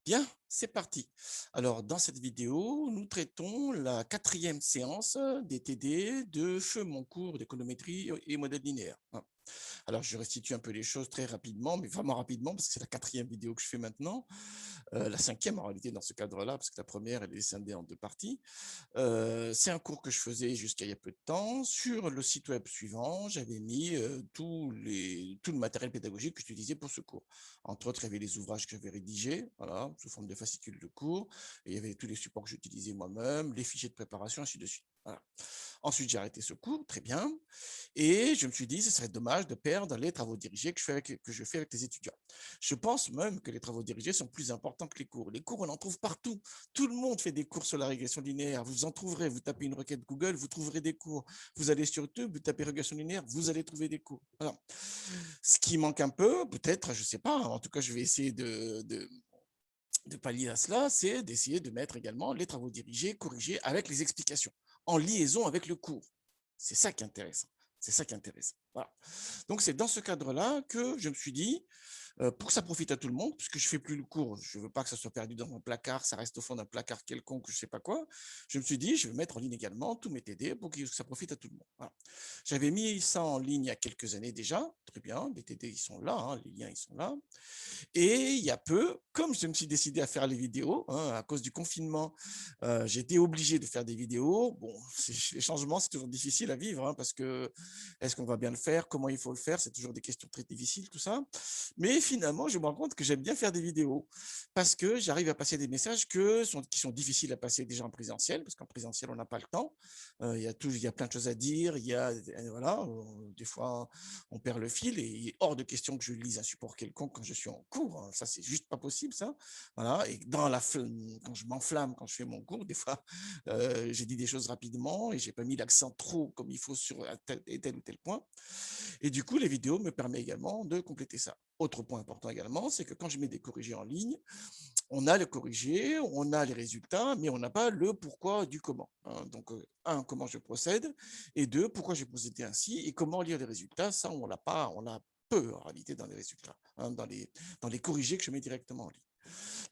Bien, c'est parti. Alors, dans cette vidéo, nous traitons la quatrième séance des TD de feu mon cours d'économétrie et modèle linéaire. Alors, je restitue un peu les choses très rapidement, mais vraiment rapidement, parce que c'est la quatrième vidéo que je fais maintenant. La cinquième, en réalité, dans ce cadre-là, parce que la première, elle est scindée en deux parties. C'est un cours que je faisais jusqu'à il y a peu de temps. Sur le site web suivant, j'avais mis tout le matériel pédagogique que j'utilisais pour ce cours. Entre autres, il y avait les ouvrages que j'avais rédigés, voilà, sous forme de fascicules de cours. Et il y avait tous les supports que j'utilisais moi-même, les fichiers de préparation, ainsi de suite. Voilà. Ensuite, j'ai arrêté ce cours, très bien. Et je me suis dit, ce serait dommage de perdre les travaux dirigés que je fais avec les étudiants. Je pense même que les travaux dirigés sont plus importants que les cours. Les cours, on en trouve partout. Tout le monde fait des cours sur la régression linéaire. Vous en trouverez. Vous tapez une requête Google, vous trouverez des cours. Vous allez sur YouTube, vous tapez régression linéaire, vous allez trouver des cours. Voilà. Ce qui manque un peu, peut-être, je ne sais pas, en tout cas, je vais essayer de pallier à cela, c'est d'essayer de mettre également les travaux dirigés, corrigés avec les explications, en liaison avec le cours. C'est ça qui est intéressant. C'est ça qui est intéressant. Voilà. Donc, c'est dans ce cadre-là que je me suis dit, pour que ça profite à tout le monde, puisque je ne fais plus le cours, je ne veux pas que ça soit perdu dans un placard, ça reste au fond d'un placard quelconque, je ne sais pas quoi. Je me suis dit, je vais mettre en ligne également tous mes TD pour que ça profite à tout le monde. Voilà. J'avais mis ça en ligne il y a quelques années déjà, très bien, les TD, ils sont là, hein, les liens, ils sont là. Et il y a peu, comme je me suis décidé à faire les vidéos, hein, à cause du confinement, j'ai été obligé de faire des vidéos. Bon, les changements, c'est toujours difficile à vivre, hein, parce que est-ce qu'on va bien le faire? Comment il faut le faire? C'est toujours des questions très difficiles, tout ça. Mais finalement, je me rends compte que j'aime bien faire des vidéos parce que j'arrive à passer des messages qui sont difficiles à passer déjà en présentiel, parce qu'en présentiel, on n'a pas le temps. Il y a plein de choses à dire. Voilà, des fois, on perd le fil et il est hors de question que je lise un support quelconque quand je suis en cours. Ça, c'est juste pas possible, ça. Voilà. Et quand je m'enflamme, quand je fais mon cours, des fois, j'ai dit des choses rapidement et j'ai pas mis l'accent trop comme il faut sur tel ou tel point. Et du coup, les vidéos me permettent également de compléter ça. Autre point important également, c'est que quand je mets des corrigés en ligne, on a le corrigé, on a les résultats, mais on n'a pas le pourquoi du comment. Donc, un, comment je procède, et deux, pourquoi j'ai procédé ainsi, et comment lire les résultats. Ça, on l'a pas, on a peu en réalité dans les résultats, dans les corrigés que je mets directement en ligne.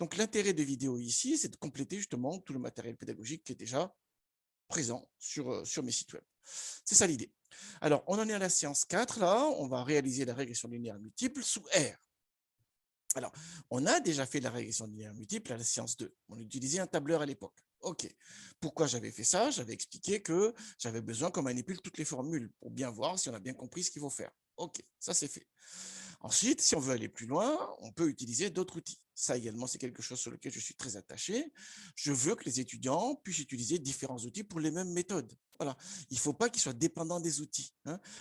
Donc, l'intérêt des vidéos ici, c'est de compléter justement tout le matériel pédagogique qui est déjà présent sur mes sites web. C'est ça l'idée. Alors, on en est à la séance 4, là, on va réaliser la régression linéaire multiple sous R. Alors, on a déjà fait la régression linéaire multiple à la séance 2. On utilisait un tableur à l'époque. OK. Pourquoi j'avais fait ça? J'avais expliqué que j'avais besoin qu'on manipule toutes les formules pour bien voir si on a bien compris ce qu'il faut faire. OK, ça c'est fait. Ensuite, si on veut aller plus loin, on peut utiliser d'autres outils. Ça également, c'est quelque chose sur lequel je suis très attaché. Je veux que les étudiants puissent utiliser différents outils pour les mêmes méthodes. Voilà. Il ne faut pas qu'ils soient dépendants des outils.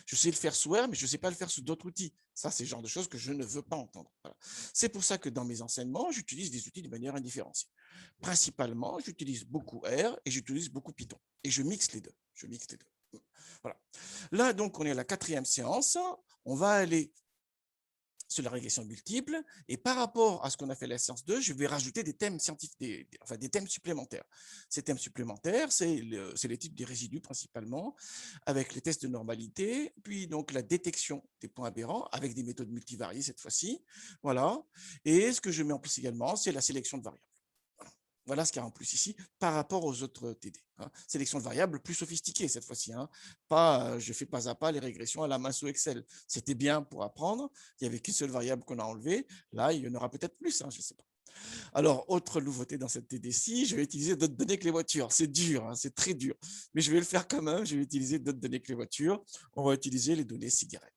Je sais le faire sous R, mais je ne sais pas le faire sous d'autres outils. Ça, c'est le genre de choses que je ne veux pas entendre. Voilà. C'est pour ça que dans mes enseignements, j'utilise des outils de manière indifférenciée. Principalement, j'utilise beaucoup R et j'utilise beaucoup Python. Et je mixe les deux. Je mixe les deux. Voilà. Là, donc, on est à la quatrième séance. On va aller sur la régression multiple, et par rapport à ce qu'on a fait la séance 2, je vais rajouter des thèmes scientifiques, des thèmes supplémentaires. Ces thèmes supplémentaires, c'est l'étude des résidus principalement, avec les tests de normalité, puis donc la détection des points aberrants, avec des méthodes multivariées cette fois-ci. Voilà. Et ce que je mets en place également, c'est la sélection de variables. Voilà ce qu'il y a en plus ici par rapport aux autres TD. Sélection de variables plus sophistiquée cette fois-ci. Pas, je fais pas à pas les régressions à la main sous Excel. C'était bien pour apprendre. Il n'y avait qu'une seule variable qu'on a enlevée. Là, il y en aura peut-être plus, je ne sais pas. Alors, autre nouveauté dans cette TD-ci, je vais utiliser d'autres données que les voitures. C'est dur, c'est très dur. Mais je vais le faire quand même. Je vais utiliser d'autres données que les voitures. On va utiliser les données cigarettes.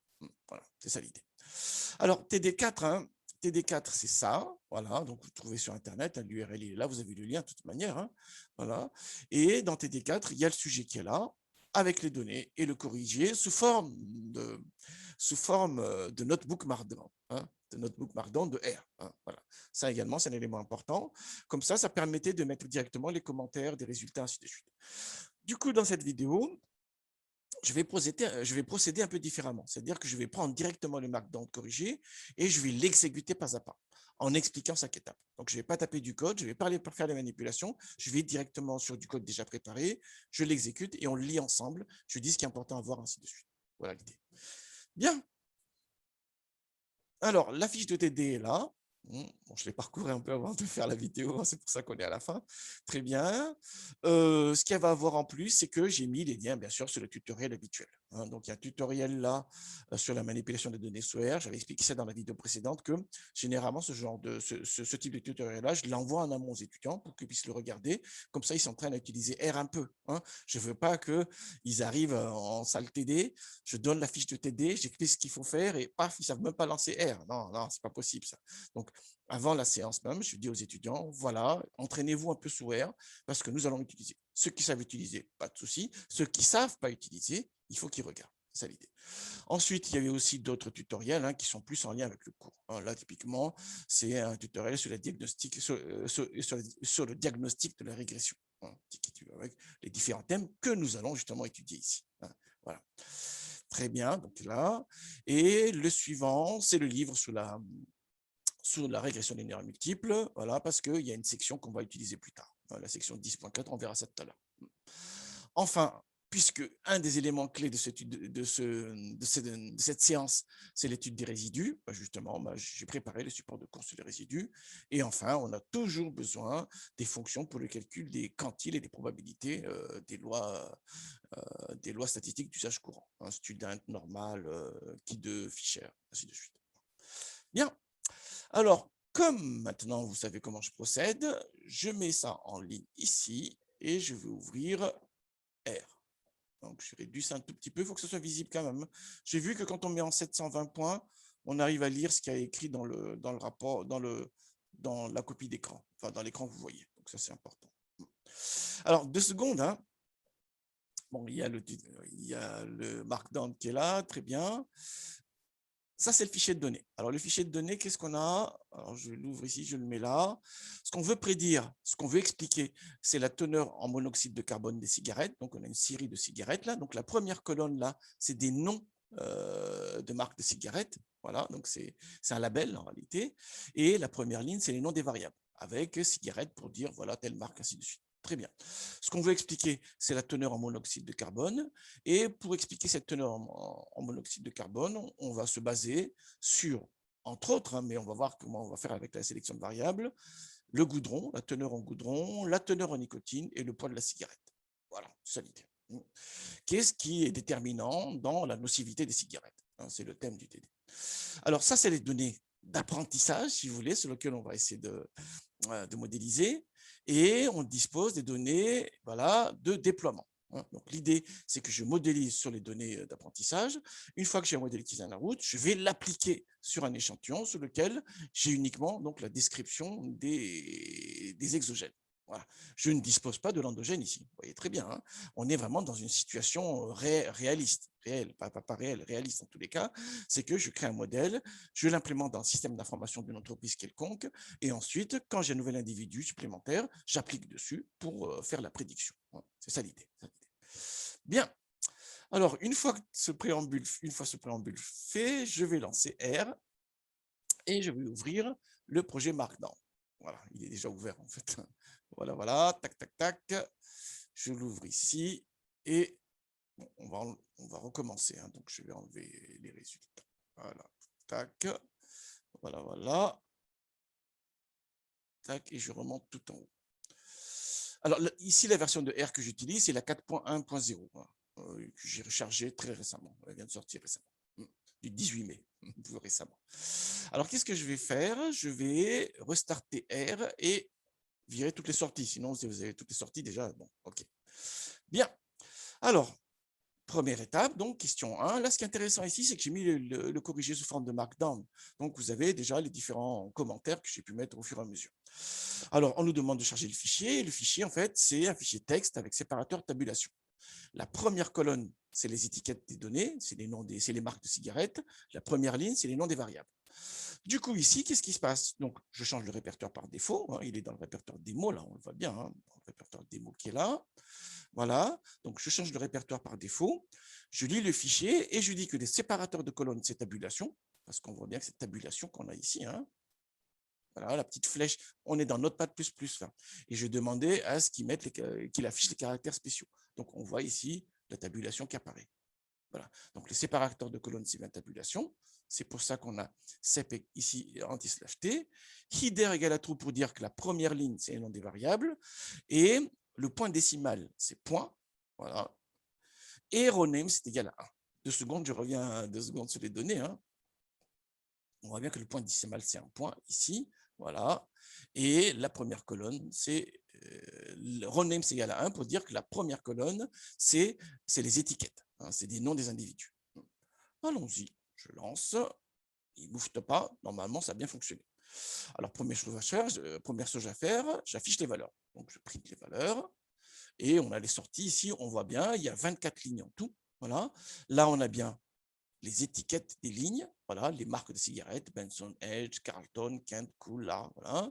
Voilà, c'est ça l'idée. Alors, TD4, TD4, c'est ça. Voilà, donc vous trouvez sur Internet, l'URL est là, vous avez le lien de toute manière. Voilà. Et dans TD4, il y a le sujet qui est là, avec les données et le corrigé sous forme de notebook Markdown. De notebook Markdown de R. Voilà. Ça également, c'est un élément important. Comme ça permettait de mettre directement les commentaires, des résultats, ainsi de suite. Du coup, dans cette vidéo, je vais procéder un peu différemment. C'est-à-dire que je vais prendre directement le markdown corrigé et je vais l'exécuter pas à pas en expliquant chaque étape. Donc, je ne vais pas taper du code, je ne vais pas faire les manipulations, je vais directement sur du code déjà préparé, je l'exécute et on le lit ensemble. Je dis ce qui est important à voir, ainsi de suite. Voilà l'idée. Bien. Alors, la fiche de TD est là. Bon, je l'ai parcouru un peu avant de faire la vidéo, c'est pour ça qu'on est à la fin. Très bien. Ce qu'il va avoir en plus, c'est que j'ai mis les liens, bien sûr, sur le tutoriel habituel. Donc, il y a un tutoriel là sur la manipulation des données SOR. J'avais expliqué ça dans la vidéo précédente que généralement, ce type de tutoriel-là, je l'envoie en amont aux étudiants pour qu'ils puissent le regarder. Comme ça, ils s'entraînent à utiliser R un peu. Je ne veux pas qu'ils arrivent en salle TD, je donne la fiche de TD, j'explique ce qu'il faut faire et paf, ils ne savent même pas lancer R. Non, non, c'est pas possible ça. Donc, avant la séance même, je dis aux étudiants, voilà, entraînez-vous un peu sous R parce que nous allons utiliser. Ceux qui savent utiliser, pas de souci. Ceux qui ne savent pas utiliser, il faut qu'ils regardent. C'est ça l'idée. Ensuite, il y avait aussi d'autres tutoriels qui sont plus en lien avec le cours. Là, typiquement, c'est un tutoriel sur, sur le diagnostic de la régression, avec les différents thèmes que nous allons justement étudier ici. Voilà. Très bien, donc là. Et le suivant, c'est le livre sur la régression linéaire multiple, voilà, parce qu'il y a une section qu'on va utiliser plus tard. La section 10.4, on verra ça tout à l'heure. Enfin, puisque un des éléments clés de cette séance, c'est l'étude des résidus, justement, j'ai préparé le support de cours sur les résidus. Et enfin, on a toujours besoin des fonctions pour le calcul des quantiles et des probabilités des lois statistiques d'usage courant. Student, normal, qui de Fisher, ainsi de suite. Bien. Alors, comme maintenant vous savez comment je procède, je mets ça en ligne ici et je vais ouvrir R. Donc, je réduis ça un tout petit peu, il faut que ce soit visible quand même. J'ai vu que quand on met en 720 points, on arrive à lire ce qu'il y a écrit dans le rapport, dans la copie d'écran, enfin dans l'écran que vous voyez. Donc, ça, c'est important. Alors, 2 secondes. Bon, il y a le Markdown qui est là, très bien. Ça, c'est le fichier de données. Alors, le fichier de données, qu'est-ce qu'on a? Alors, je l'ouvre ici, je le mets là. Ce qu'on veut prédire, ce qu'on veut expliquer, c'est la teneur en monoxyde de carbone des cigarettes. Donc, on a une série de cigarettes là. Donc, la première colonne là, c'est des noms de marques de cigarettes. Voilà, donc c'est un label en réalité. Et la première ligne, c'est les noms des variables, avec cigarettes pour dire, voilà, telle marque, ainsi de suite. Très bien. Ce qu'on veut expliquer, c'est la teneur en monoxyde de carbone. Et pour expliquer cette teneur en monoxyde de carbone, on va se baser sur, entre autres, mais on va voir comment on va faire avec la sélection de variables, le goudron, la teneur en goudron, la teneur en nicotine et le poids de la cigarette. Voilà, c'est ça l'idée. Qu'est-ce qui est déterminant dans la nocivité des cigarettes? C'est le thème du TD. Alors ça, c'est les données d'apprentissage, si vous voulez, sur lesquelles on va essayer de modéliser. Et on dispose des données de déploiement. Donc, l'idée, c'est que je modélise sur les données d'apprentissage. Une fois que j'ai modélisé la route, je vais l'appliquer sur un échantillon sur lequel j'ai uniquement donc, la description des exogènes. Voilà. Je ne dispose pas de l'endogène ici. Vous voyez très bien. On est vraiment dans une situation réaliste, réelle, pas réelle, réaliste en tous les cas. C'est que je crée un modèle, je l'implémente dans le système d'information d'une entreprise quelconque, et ensuite, quand j'ai un nouvel individu supplémentaire, j'applique dessus pour faire la prédiction. C'est ça l'idée. Bien. Alors, une fois ce préambule fait, je vais lancer R et je vais ouvrir le projet Markdown. Voilà, il est déjà ouvert en fait. Voilà, voilà, tac, tac, tac. Je l'ouvre ici et bon, on va recommencer. Donc, je vais enlever les résultats. Voilà, tac. Voilà, voilà. Tac, et je remonte tout en haut. Alors, ici, la version de R que j'utilise, c'est la 4.1.0 que j'ai rechargée très récemment. Elle vient de sortir récemment, du 18 mai, plus récemment. Alors, qu'est-ce que je vais faire? Je vais restarter R et virer toutes les sorties. Sinon, si vous avez toutes les sorties déjà, bon, OK. Bien. Alors, première étape, donc question 1. Là, ce qui est intéressant ici, c'est que j'ai mis le corrigé sous forme de Markdown. Donc, vous avez déjà les différents commentaires que j'ai pu mettre au fur et à mesure. Alors, on nous demande de charger le fichier. Le fichier, en fait, c'est un fichier texte avec séparateur tabulation. La première colonne, c'est les étiquettes des données, c'est les marques de cigarettes. La première ligne, c'est les noms des variables. Du coup, ici, qu'est-ce qui se passe? Donc, je change le répertoire par défaut. Il est dans le répertoire démo, là, on le voit bien, dans le répertoire démo qui est là. Voilà, donc je change le répertoire par défaut. Je lis le fichier et je dis que les séparateurs de colonnes, c'est tabulation, parce qu'on voit bien que c'est tabulation qu'on a ici. Voilà, la petite flèche, on est dans Notepad++. Là. Et je demandais à ce qu'il affiche les caractères spéciaux. Donc, on voit ici la tabulation qui apparaît. Voilà. Donc, les séparateurs de colonnes, c'est bien tabulation. C'est pour ça qu'on a cep ici anti/t. Header égale à true pour dire que la première ligne, c'est le nom des variables. Et le point décimal, c'est point. Voilà. Et rowname, c'est égal à 1. 2 secondes, je reviens 2 secondes sur les données. Hein. On voit bien que le point décimal, c'est un point ici. Voilà. Et la première colonne, c'est rowname, c'est égal à 1 pour dire que la première colonne, c'est les étiquettes. Hein, c'est des noms des individus. Allons-y. Je lance. Il ne bouffe pas. Normalement, ça a bien fonctionné. Alors, première chose à faire, j'affiche les valeurs. Donc, je print les valeurs. Et on a les sorties ici. On voit bien, il y a 24 lignes en tout. Voilà. Là, on a bien les étiquettes des lignes, voilà, les marques de cigarettes, Benson, Edge, Carlton, Kent, Cool, là, voilà.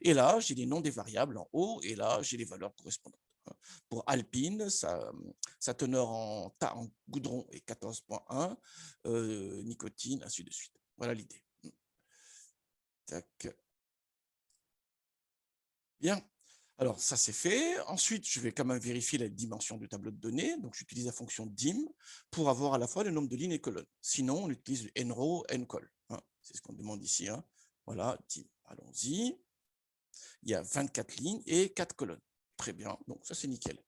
Et là, j'ai les noms des variables en haut, et là, j'ai les valeurs correspondantes. Pour Alpine, sa teneur en goudron est 14,1, nicotine, ainsi de suite. Voilà l'idée. Tac. Bien. Alors, ça, c'est fait. Ensuite, je vais quand même vérifier la dimension du tableau de données. Donc, j'utilise la fonction dim pour avoir à la fois le nombre de lignes et colonnes. Sinon, on utilise le nrow, ncol. Hein, c'est ce qu'on demande ici. Hein. Voilà, dim. Allons-y. Il y a 24 lignes et 4 colonnes. Très bien. Donc, ça, c'est nickel.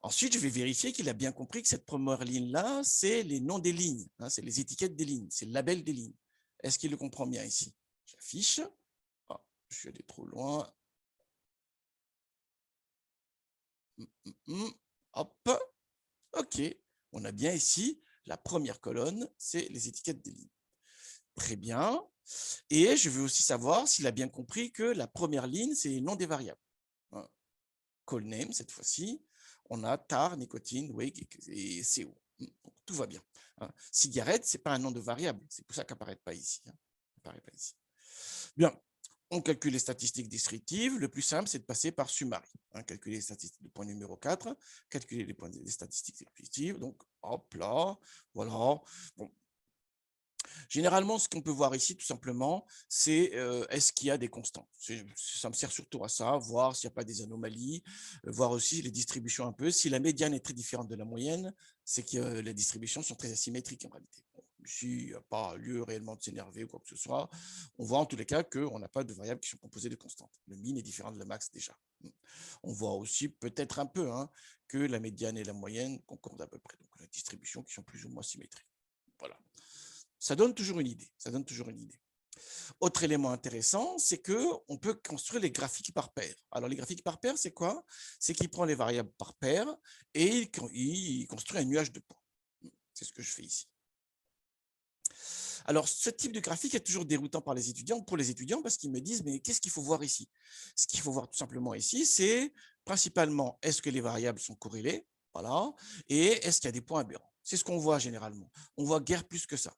Ensuite, je vais vérifier qu'il a bien compris que cette première ligne-là, c'est les noms des lignes. Hein, c'est les étiquettes des lignes. C'est le label des lignes. Est-ce qu'il le comprend bien ici? J'affiche. Ah, je suis allé trop loin. Hop, OK. On a bien ici, la première colonne, c'est les étiquettes des lignes. Très bien. Et je veux aussi savoir s'il a bien compris que la première ligne, c'est les noms des variables. Call name, cette fois-ci. On a tar, nicotine, wake et CO. Donc, tout va bien. Cigarette, ce n'est pas un nom de variable. C'est pour ça qu'elle n'apparaît pas ici. Apparaît pas ici. Bien. On calcule les statistiques descriptives. Le plus simple, c'est de passer par summary. Calculer les statistiques, le point numéro 4, calculer les statistiques descriptives. Donc, hop là, voilà. Bon. Généralement, ce qu'on peut voir ici, tout simplement, c'est est-ce qu'il y a des constantes. Ça me sert surtout à ça, voir s'il n'y a pas des anomalies, voir aussi les distributions un peu. Si la médiane est très différente de la moyenne, c'est que les distributions sont très asymétriques en réalité. Bon, ici, il n'y a pas lieu réellement de s'énerver ou quoi que ce soit. On voit en tous les cas qu'on n'a pas de variables qui sont composées de constantes. Le min est différent de le max déjà. On voit aussi peut-être un peu que la médiane et la moyenne concordent à peu près. Donc, la distribution qui sont plus ou moins symétriques. Voilà. Ça donne toujours une idée. Ça donne toujours une idée. Autre élément intéressant, c'est qu'on peut construire les graphiques par paire. Alors, les graphiques par paire, c'est quoi? C'est qu'il prend les variables par paire et il construit un nuage de points. C'est ce que je fais ici. Alors, ce type de graphique est toujours déroutant pour les étudiants parce qu'ils me disent, mais qu'est-ce qu'il faut voir ici? Ce qu'il faut voir tout simplement ici, c'est principalement, est-ce que les variables sont corrélées? Voilà. Et est-ce qu'il y a des points aberrants? C'est ce qu'on voit généralement. On voit guère plus que ça.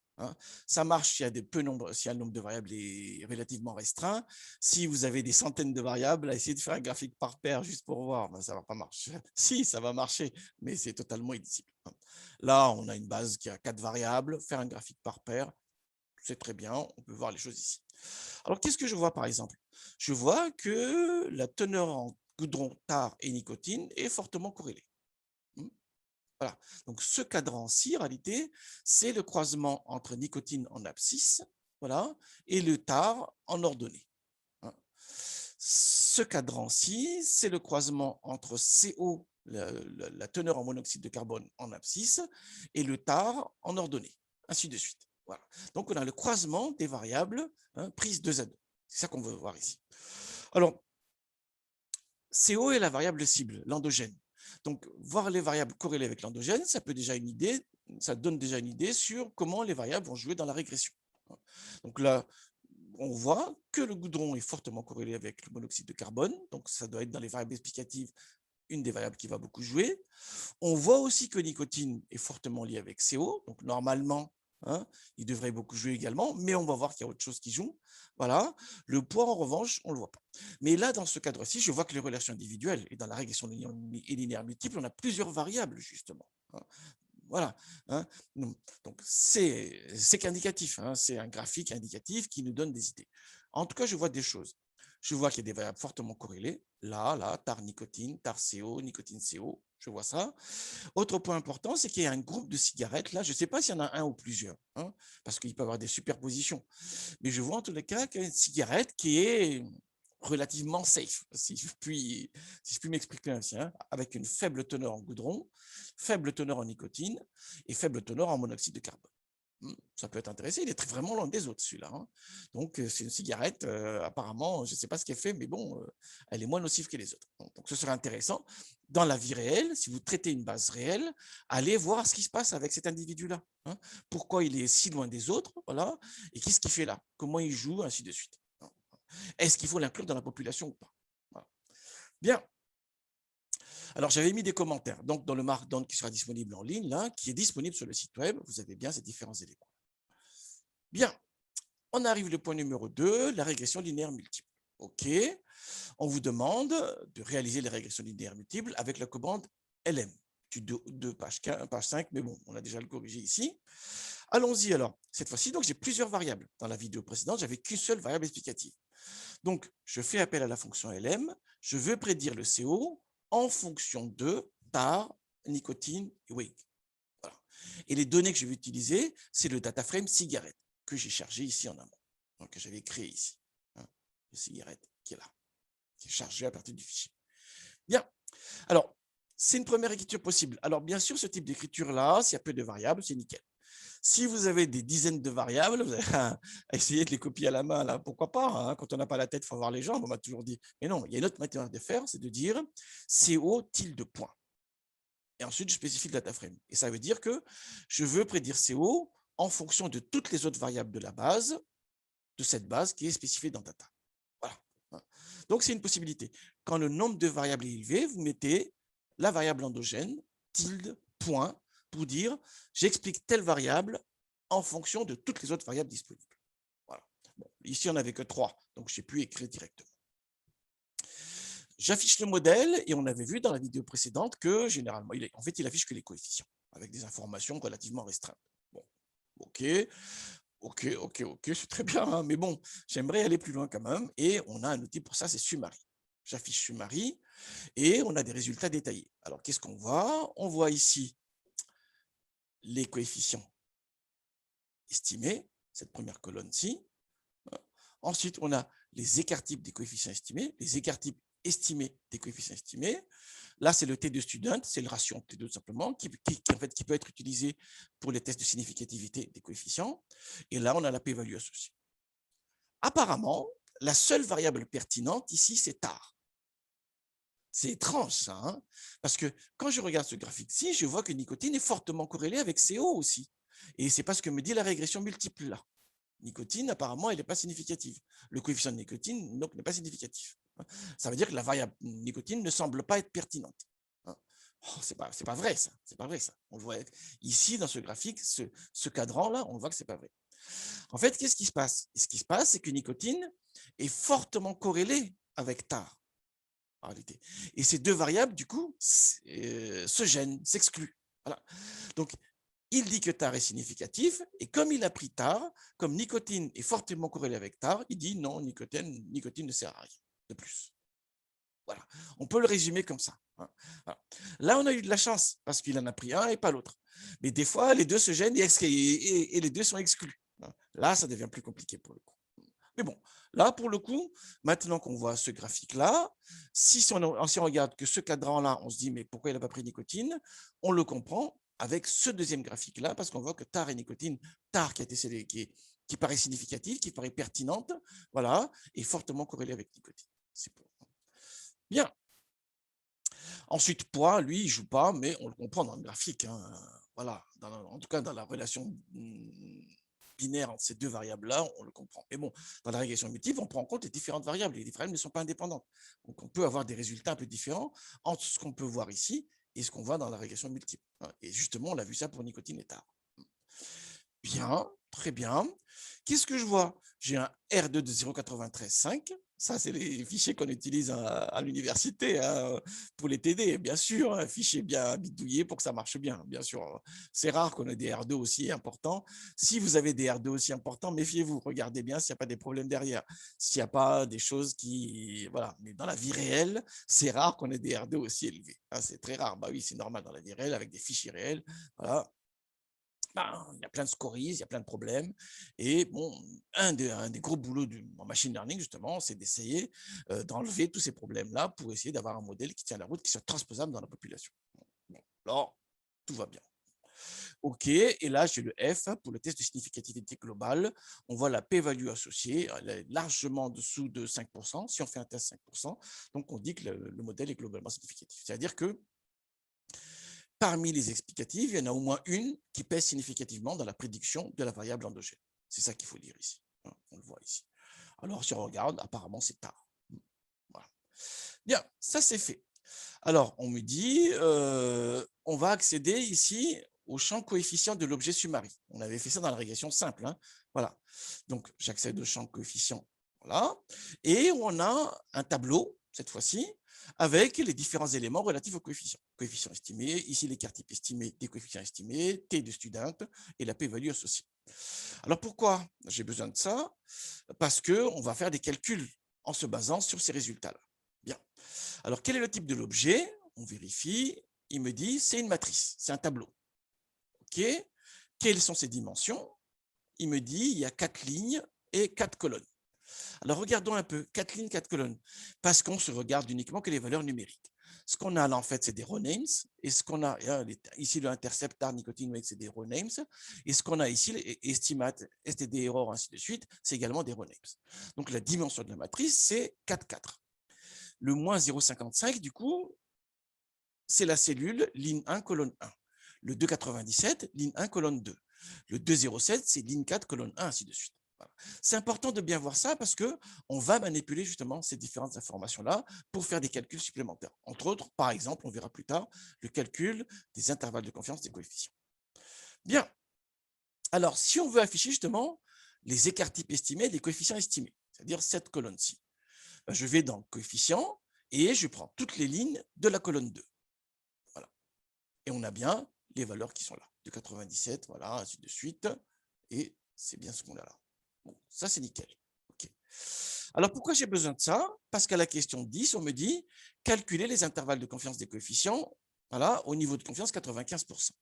Ça marche s'il y a le nombre de variables est relativement restreint. Si vous avez des centaines de variables, essayez de faire un graphique par paire juste pour voir, ça ne va pas marcher. Si, ça va marcher, mais c'est totalement illisible. Là, on a une base qui a 4 variables. Faire un graphique par paire, c'est très bien. On peut voir les choses ici. Alors, qu'est-ce que je vois par exemple? Je vois que la teneur en goudron, tar et nicotine est fortement corrélée. Voilà. Donc, ce cadran-ci, en réalité, c'est le croisement entre nicotine en abscisse, voilà, et le tar en ordonnée. Ce cadran-ci, c'est le croisement entre CO, la teneur en monoxyde de carbone en abscisse, et le tar en ordonnée, ainsi de suite. Voilà. Donc, on a le croisement des variables prises 2 à 2. C'est ça qu'on veut voir ici. Alors, CO est la variable cible, l'endogène. Donc, voir les variables corrélées avec l'endogène, ça donne déjà une idée sur comment les variables vont jouer dans la régression. Donc là, on voit que le goudron est fortement corrélé avec le monoxyde de carbone, donc ça doit être dans les variables explicatives une des variables qui va beaucoup jouer. On voit aussi que nicotine est fortement liée avec CO, donc normalement, il devrait beaucoup jouer également, mais on va voir qu'il y a autre chose qui joue. Voilà. Le poids, en revanche, on ne le voit pas. Mais là, dans ce cadre-ci, je vois que les relations individuelles et dans la régression linéaire multiple, on a plusieurs variables, justement. Voilà. Donc, c'est qu'indicatif. C'est un graphique indicatif qui nous donne des idées. En tout cas, je vois des choses. je vois qu'il y a des variables fortement corrélées. Là, tar nicotine, tar CO, nicotine CO, je vois ça. Autre point important, c'est qu'il y a un groupe de cigarettes. Là, je ne sais pas s'il y en a un ou plusieurs, hein, parce qu'il peut y avoir des superpositions. Mais je vois en tous les cas qu'il y a une cigarette qui est relativement safe, si je puis m'expliquer ainsi, hein, avec une faible teneur en goudron, faible teneur en nicotine et faible teneur en monoxyde de carbone. Ça peut être intéressant, il est vraiment loin des autres celui-là. Hein. Donc c'est une cigarette, apparemment, je ne sais pas ce qu'elle fait, mais bon, elle est moins nocive que les autres. Donc ce serait intéressant, dans la vie réelle, si vous traitez une base réelle, allez voir ce qui se passe avec cet individu-là. Hein. Pourquoi il est si loin des autres, voilà, et qu'est-ce qu'il fait là, comment il joue, ainsi de suite. Est-ce qu'il faut l'inclure dans la population ou pas? Voilà. Bien. Alors, j'avais mis des commentaires donc dans le Markdown qui sera disponible en ligne, là, qui est disponible sur le site web. Vous avez bien ces différents éléments. Bien. On arrive au point numéro 2, la régression linéaire multiple. OK. On vous demande de réaliser les régressions linéaires multiples avec la commande LM de page 5, mais bon, on a déjà le corrigé ici. Allons-y alors. Cette fois-ci, donc j'ai plusieurs variables. Dans la vidéo précédente, j'avais qu'une seule variable explicative. Donc, je fais appel à la fonction LM. Je veux prédire le CO en fonction de tar, nicotine et wake. Voilà. Et les données que je vais utiliser, c'est le data frame cigarette que j'ai chargé ici en amont, donc que j'avais créé ici. Hein, le cigarette qui est là, qui est chargé à partir du fichier. Bien. Alors, c'est une première écriture possible. Alors, bien sûr, ce type d'écriture-là, s'il y a peu de variables, c'est nickel. Si vous avez des dizaines de variables, vous avez à essayer de les copier à la main, là, pourquoi pas, hein, quand on n'a pas la tête, il faut avoir les jambes, on m'a toujours dit. Mais non, il y a une autre manière de faire, c'est de dire CO tilde point. Et ensuite, je spécifie le data frame. Et ça veut dire que je veux prédire CO en fonction de toutes les autres variables de la base, de cette base qui est spécifiée dans data. Voilà. Donc, c'est une possibilité. Quand le nombre de variables est élevé, vous mettez la variable endogène, tilde, point, pour dire j'explique telle variable en fonction de toutes les autres variables disponibles. Voilà. Bon, ici, on n'avait que 3, donc j'ai pu écrire directement. J'affiche le modèle et on avait vu dans la vidéo précédente que généralement, en fait, il affiche que les coefficients avec des informations relativement restreintes. Bon, ok, c'est très bien, hein, mais bon, j'aimerais aller plus loin quand même et on a un outil pour ça, c'est Summary. J'affiche Summary et on a des résultats détaillés. Alors, qu'est-ce qu'on voit? On voit ici les coefficients estimés, cette première colonne-ci. Ensuite, on a les écarts-types des coefficients estimés, les écarts-types estimés des coefficients estimés. Là, c'est le T2 student, c'est le ratio T2 tout simplement, qui peut être utilisé pour les tests de significativité des coefficients. Et là, on a la p-value associée. Apparemment, la seule variable pertinente ici, c'est tar. C'est étrange, ça, hein, parce que quand je regarde ce graphique-ci, je vois que nicotine est fortement corrélée avec CO aussi. Et c'est pas ce que me dit la régression multiple là. Nicotine, apparemment, elle n'est pas significative. Le coefficient de nicotine, donc, n'est pas significatif. Ça veut dire que la variable nicotine ne semble pas être pertinente. Oh, c'est pas vrai, ça. C'est pas vrai, ça. On le voit ici, dans ce graphique, ce cadran-là, on voit que c'est pas vrai. En fait, qu'est-ce qui se passe? Ce qui se passe, c'est que nicotine est fortement corrélée avec tar, en réalité. Et ces deux variables, du coup, se gênent, s'excluent. Voilà. Donc, il dit que tar est significatif, et comme il a pris tar, comme nicotine est fortement corrélée avec tar, il dit non, nicotine ne sert à rien de plus. Voilà, on peut le résumer comme ça. Voilà. Là, on a eu de la chance, parce qu'il en a pris un et pas l'autre. Mais des fois, les deux se gênent et les deux sont exclus. Là, ça devient plus compliqué pour le coup. Mais bon, là, pour le coup, maintenant qu'on voit ce graphique-là, si on regarde que ce cadran-là, on se dit, mais pourquoi il n'a pas pris nicotine? On le comprend avec ce deuxième graphique-là, parce qu'on voit que tar et nicotine, tar qui a été qui paraît significative, qui paraît pertinente, voilà, est fortement corrélée avec nicotine. C'est pour... Bien. Ensuite, poids, lui, il ne joue pas, mais on le comprend dans le graphique. Hein. Voilà, en tout cas, dans la relation binaire entre ces deux variables-là, on le comprend. Mais bon, dans la régression multiple, on prend en compte les différentes variables. Les variables ne sont pas indépendantes. Donc, on peut avoir des résultats un peu différents entre ce qu'on peut voir ici et ce qu'on voit dans la régression multiple. Et justement, on a vu ça pour nicotine et tar. Bien, Très bien. Qu'est-ce que je vois? J'ai un R2 de 0,93,5. Ça, c'est les fichiers qu'on utilise à l'université, hein, pour les TD, bien sûr, un fichier bien bidouillé pour que ça marche bien, bien sûr. C'est rare qu'on ait des R2 aussi importants. Si vous avez des R2 aussi importants, méfiez-vous, regardez bien s'il n'y a pas des problèmes derrière, s'il n'y a pas des choses qui… Voilà, mais dans la vie réelle, c'est rare qu'on ait des R2 aussi élevés. Hein, c'est très rare. Bah oui, c'est normal dans la vie réelle, avec des fichiers réels. Voilà. Ben, il y a plein de scories, il y a plein de problèmes. Et bon, un des gros boulots en machine learning, justement, c'est d'essayer d'enlever tous ces problèmes-là pour essayer d'avoir un modèle qui tient la route, qui soit transposable dans la population. Bon, alors, tout va bien. OK, et là, j'ai le F pour le test de significativité globale. On voit la p-value associée, elle est largement en dessous de 5%. Si on fait un test 5%, donc on dit que le modèle est globalement significatif. C'est-à-dire que parmi les explicatives, il y en a au moins une qui pèse significativement dans la prédiction de la variable endogène. C'est ça qu'il faut dire ici. On le voit ici. Alors, si on regarde, apparemment, c'est tard. Voilà. Bien, ça c'est fait. Alors, on me dit, on va accéder ici au champ coefficient de l'objet summary. On avait fait ça dans la régression simple. Hein. Voilà. Donc, j'accède au champ coefficient. Voilà. Et on a un tableau, cette fois-ci, avec les différents éléments relatifs au coefficient. Coefficient estimé, ici l'écart type estimé des coefficients estimés, T de student et la p-value associée. Alors, pourquoi j'ai besoin de ça? Parce qu'on va faire des calculs en se basant sur ces résultats-là. Bien. Alors, quel est le type de l'objet? On vérifie. Il me dit, c'est une matrice, c'est un tableau. OK. Quelles sont ses dimensions? Il me dit, il y a 4 lignes et 4 colonnes. Alors, regardons un peu, 4 lignes, 4 colonnes, parce qu'on se regarde uniquement que les valeurs numériques. Ce qu'on a là, en fait, c'est des row names, et ce qu'on a ici, le intercept nicotine, c'est des row names, et ce qu'on a ici, estimate, std error, ainsi de suite, c'est également des row names. Donc, la dimension de la matrice, c'est 4, 4. Le moins 0,55, du coup, c'est la cellule ligne 1, colonne 1. Le 2,97, ligne 1, colonne 2. Le 2,07, c'est ligne 4, colonne 1, ainsi de suite. Voilà. C'est important de bien voir ça parce qu'on va manipuler justement ces différentes informations-là pour faire des calculs supplémentaires. Entre autres, par exemple, on verra plus tard, le calcul des intervalles de confiance des coefficients. Bien. Alors, si on veut afficher justement les écarts types estimés et les coefficients estimés, c'est-à-dire cette colonne-ci, je vais dans le coefficient et je prends toutes les lignes de la colonne 2. Voilà. Et on a bien les valeurs qui sont là, de 97, voilà, ainsi de suite. Et c'est bien ce qu'on a là. Bon, ça, c'est nickel. Okay. Alors, pourquoi j'ai besoin de ça? Parce qu'à la question 10, on me dit calculer les intervalles de confiance des coefficients, voilà, au niveau de confiance 95%.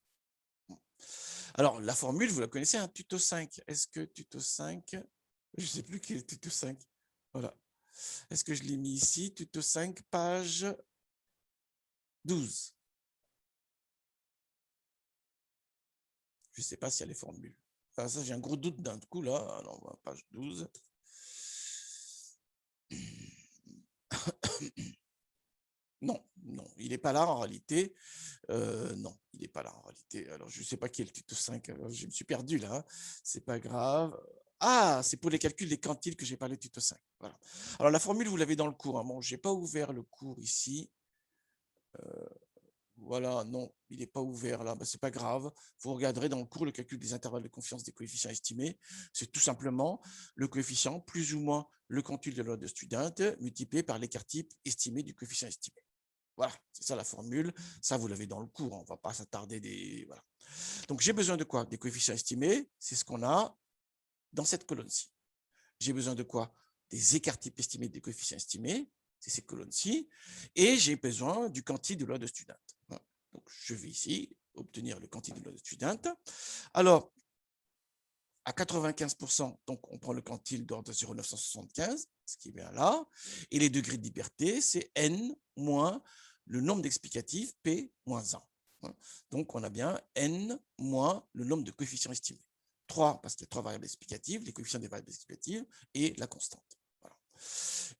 Alors, la formule, vous la connaissez, un tuto 5. Est-ce que tuto 5, je ne sais plus quel est tuto 5. Voilà. Est-ce que je l'ai mis ici? Tuto 5, page 12. Je ne sais pas s'il y a les formules. Enfin, ça, j'ai un gros doute d'un coup, là. Alors, page 12. Non, non, il n'est pas là en réalité. Non, il n'est pas là en réalité. Alors, je ne sais pas qui est le tuto 5. Alors, je me suis perdu là. Hein. C'est pas grave. Ah, c'est pour les calculs des quantiles que j'ai parlé tuto 5. Voilà. Alors, la formule, vous l'avez dans le cours. Hein. Bon, je n'ai pas ouvert le cours ici. Voilà, non, il n'est pas ouvert là, ben, c'est pas grave. Vous regarderez dans le cours le calcul des intervalles de confiance des coefficients estimés. C'est tout simplement le coefficient plus ou moins le quantile de la loi de student multiplié par l'écart type estimé du coefficient estimé. Voilà, c'est ça la formule. Ça, vous l'avez dans le cours. On ne va pas s'attarder des. Voilà. Donc, j'ai besoin de quoi? Des coefficients estimés. C'est ce qu'on a dans cette colonne-ci. J'ai besoin de quoi? Des écarts types estimés des coefficients estimés. C'est ces colonnes-ci. Et j'ai besoin du quantile de loi de student. Voilà. Donc, je vais ici obtenir le quantile de loi de student. Alors, à 95%, donc on prend le quantile d'ordre 0,975, ce qui est bien là. Et les degrés de liberté, c'est n moins le nombre d'explicatifs, p moins 1. Donc, on a bien n moins le nombre de coefficients estimés. 3, parce qu'il y a 3 variables explicatives, les coefficients des variables explicatives et la constante. Voilà.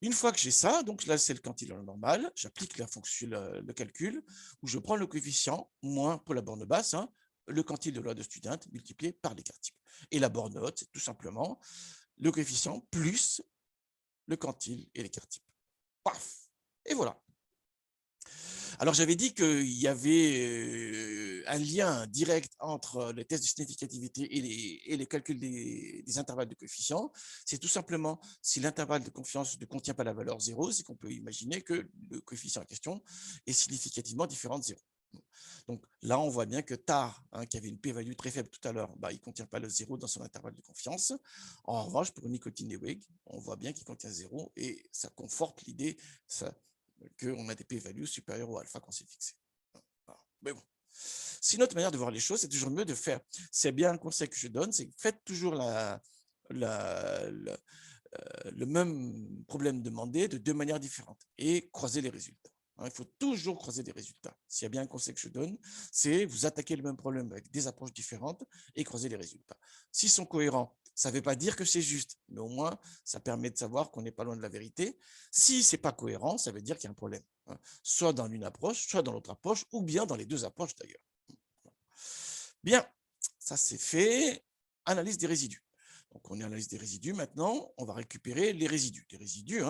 Une fois que j'ai ça, donc là, c'est le quantile normal, j'applique la fonction, le calcul, où je prends le coefficient moins pour la borne basse, hein, le quantile de loi de student multiplié par l'écart type. Et la borne haute, c'est tout simplement le coefficient plus le quantile et l'écart type. Paf! Et voilà. Alors, j'avais dit qu'il y avait un lien direct entre les tests de significativité et les calculs des intervalles de coefficients. C'est tout simplement, si l'intervalle de confiance ne contient pas la valeur 0, c'est qu'on peut imaginer que le coefficient en question est significativement différent de 0. Donc là, on voit bien que TAR, qui avait une p-value très faible tout à l'heure, il ne contient pas le 0 dans son intervalle de confiance. En revanche, pour nicotine et WEG, on voit bien qu'il contient 0 et ça conforte l'idée qu'on a des p-values supérieures au alpha qu'on s'est fixé. Mais bon, c'est une autre manière de voir les choses, c'est toujours mieux de faire. C'est bien un conseil que je donne, c'est faites toujours le même problème demandé de deux manières différentes et croisez les résultats. Il faut toujours croiser des résultats. S'il y a bien un conseil que je donne, c'est vous attaquer le même problème avec des approches différentes et croiser les résultats. S'ils sont cohérents, ça ne veut pas dire que c'est juste, mais au moins, ça permet de savoir qu'on n'est pas loin de la vérité. Si ce n'est pas cohérent, ça veut dire qu'il y a un problème. Soit dans une approche, soit dans l'autre approche, ou bien dans les deux approches d'ailleurs. Bien, ça c'est fait. Analyse des résidus. Donc, on analyse des résidus. Maintenant, on va récupérer les résidus. Les résidus,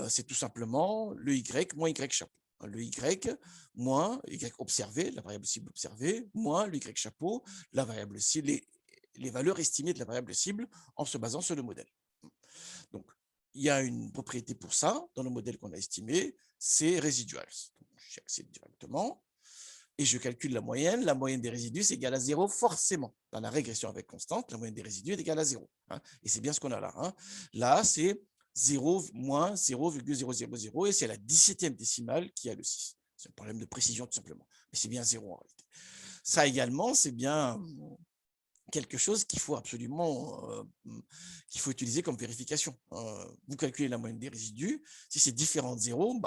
c'est tout simplement le Y moins Y chapeau. Le Y moins Y observé, la variable cible observée, moins le Y chapeau, la variable cible, les valeurs estimées de la variable cible en se basant sur le modèle. Donc, il y a une propriété pour ça dans le modèle qu'on a estimé, c'est residuals. J'accède directement et je calcule la moyenne. La moyenne des résidus, c'est égal à 0 forcément. Dans la régression avec constante, la moyenne des résidus est égale à 0. Et c'est bien ce qu'on a là. Là, c'est 0 moins 0,000 et c'est la 17e décimale qui a le 6. C'est un problème de précision tout simplement. Mais c'est bien 0 en réalité. Ça également, c'est bien quelque chose qu'il faut absolument qu'il faut utiliser comme vérification. Vous calculez la moyenne des résidus. Si c'est différent de 0,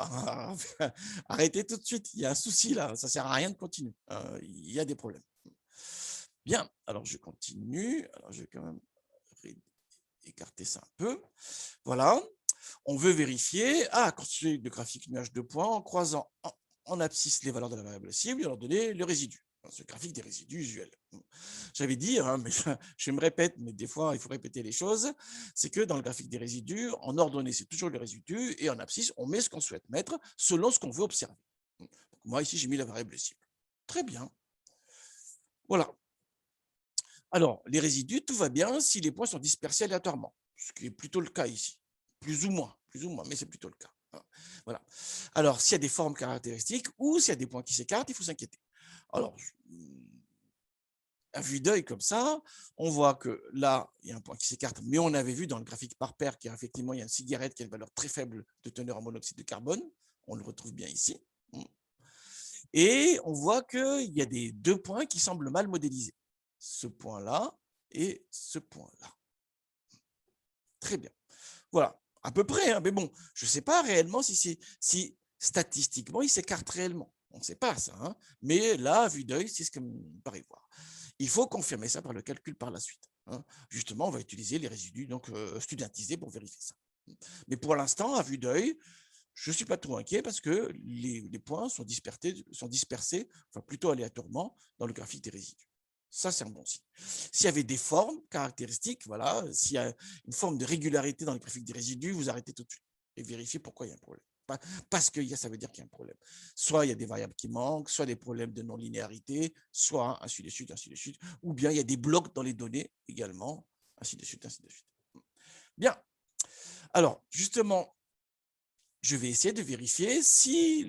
arrêtez tout de suite. Il y a un souci là. Ça ne sert à rien de continuer. Il y a des problèmes. Bien, alors je continue. Alors je vais quand même écarter ça un peu. Voilà. On veut vérifier. Construire le graphique nuage de points en croisant en abscisse les valeurs de la variable cible et leur donner le résidu. Ce graphique des résidus usuels. J'avais dit, mais je me répète, mais des fois, il faut répéter les choses, c'est que dans le graphique des résidus, en ordonnée, c'est toujours le résidu, et en abscisse, on met ce qu'on souhaite mettre selon ce qu'on veut observer. Donc, moi, ici, j'ai mis la variable cible. Très bien. Voilà. Alors, les résidus, tout va bien si les points sont dispersés aléatoirement, ce qui est plutôt le cas ici. Plus ou moins, mais c'est plutôt le cas. Voilà. Alors, s'il y a des formes caractéristiques ou s'il y a des points qui s'écartent, il faut s'inquiéter. Alors, à vue d'œil comme ça, on voit que là, il y a un point qui s'écarte, mais on avait vu dans le graphique par paire qu'effectivement, il y a une cigarette qui a une valeur très faible de teneur en monoxyde de carbone. On le retrouve bien ici. Et on voit qu'il y a des deux points qui semblent mal modélisés. Ce point-là et ce point-là. Très bien. Voilà, à peu près, mais bon, je ne sais pas réellement si statistiquement, ils s'écartent réellement. On ne sait pas ça, mais là, à vue d'œil, c'est ce que me paraît voir. Il faut confirmer ça par le calcul par la suite. Justement, on va utiliser les résidus donc studentisés pour vérifier ça. Mais pour l'instant, à vue d'œil, je ne suis pas trop inquiet parce que les points sont dispersés, enfin plutôt aléatoirement, dans le graphique des résidus. Ça, c'est un bon signe. S'il y avait des formes caractéristiques, voilà, s'il y a une forme de régularité dans le graphique des résidus, vous arrêtez tout de suite et vérifiez pourquoi il y a un problème. Parce que ça veut dire qu'il y a un problème. Soit il y a des variables qui manquent, soit des problèmes de non-linéarité, soit ainsi de suite, ou bien il y a des blocs dans les données également, ainsi de suite, ainsi de suite. Bien. Alors, justement, je vais essayer de vérifier si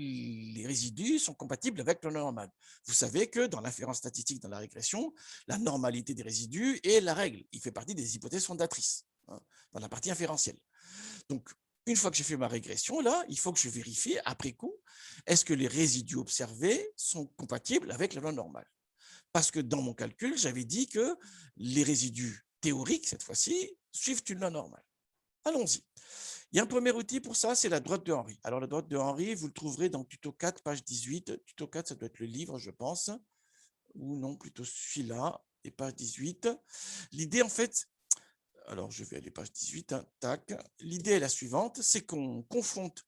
les résidus sont compatibles avec le normal. Vous savez que dans l'inférence statistique, dans la régression, la normalité des résidus est la règle. Il fait partie des hypothèses fondatrices, dans la partie inférentielle. Donc, une fois que j'ai fait ma régression, là, il faut que je vérifie, après coup, est-ce que les résidus observés sont compatibles avec la loi normale? Parce que dans mon calcul, j'avais dit que les résidus théoriques, cette fois-ci, suivent une loi normale. Allons-y. Il y a un premier outil pour ça, c'est la droite de Henry. Alors, la droite de Henry, vous le trouverez dans tuto 4, page 18. Tuto 4, ça doit être le livre, je pense. Ou non, plutôt celui-là, et page 18. L'idée, en fait, alors je vais aller page 18, tac. L'idée est la suivante, c'est qu'on confronte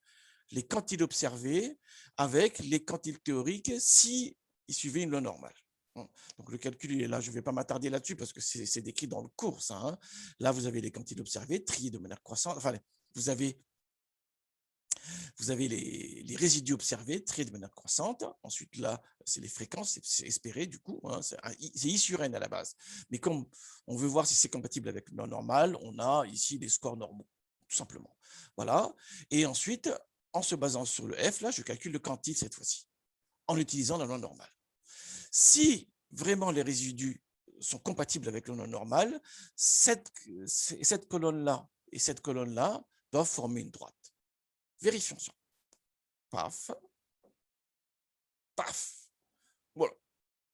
les quantiles observés avec les quantiles théoriques si ils suivaient une loi normale. Donc le calcul il est là, je ne vais pas m'attarder là-dessus parce que c'est décrit dans le cours, ça. Là, vous avez les quantiles observés, triés de manière croissante. Enfin, vous avez vous avez les résidus observés, triés de manière croissante. Ensuite, là, c'est les fréquences, c'est espéré du coup, hein, c'est I sur N à la base. Mais comme on veut voir si c'est compatible avec le normal, on a ici les scores normaux, tout simplement. Voilà. Et ensuite, en se basant sur le F, là, je calcule le quantique cette fois-ci, en utilisant la loi normale. Si vraiment les résidus sont compatibles avec le normal, cette colonne-là et cette colonne-là doivent former une droite. Vérifions ça. Paf, paf. Voilà.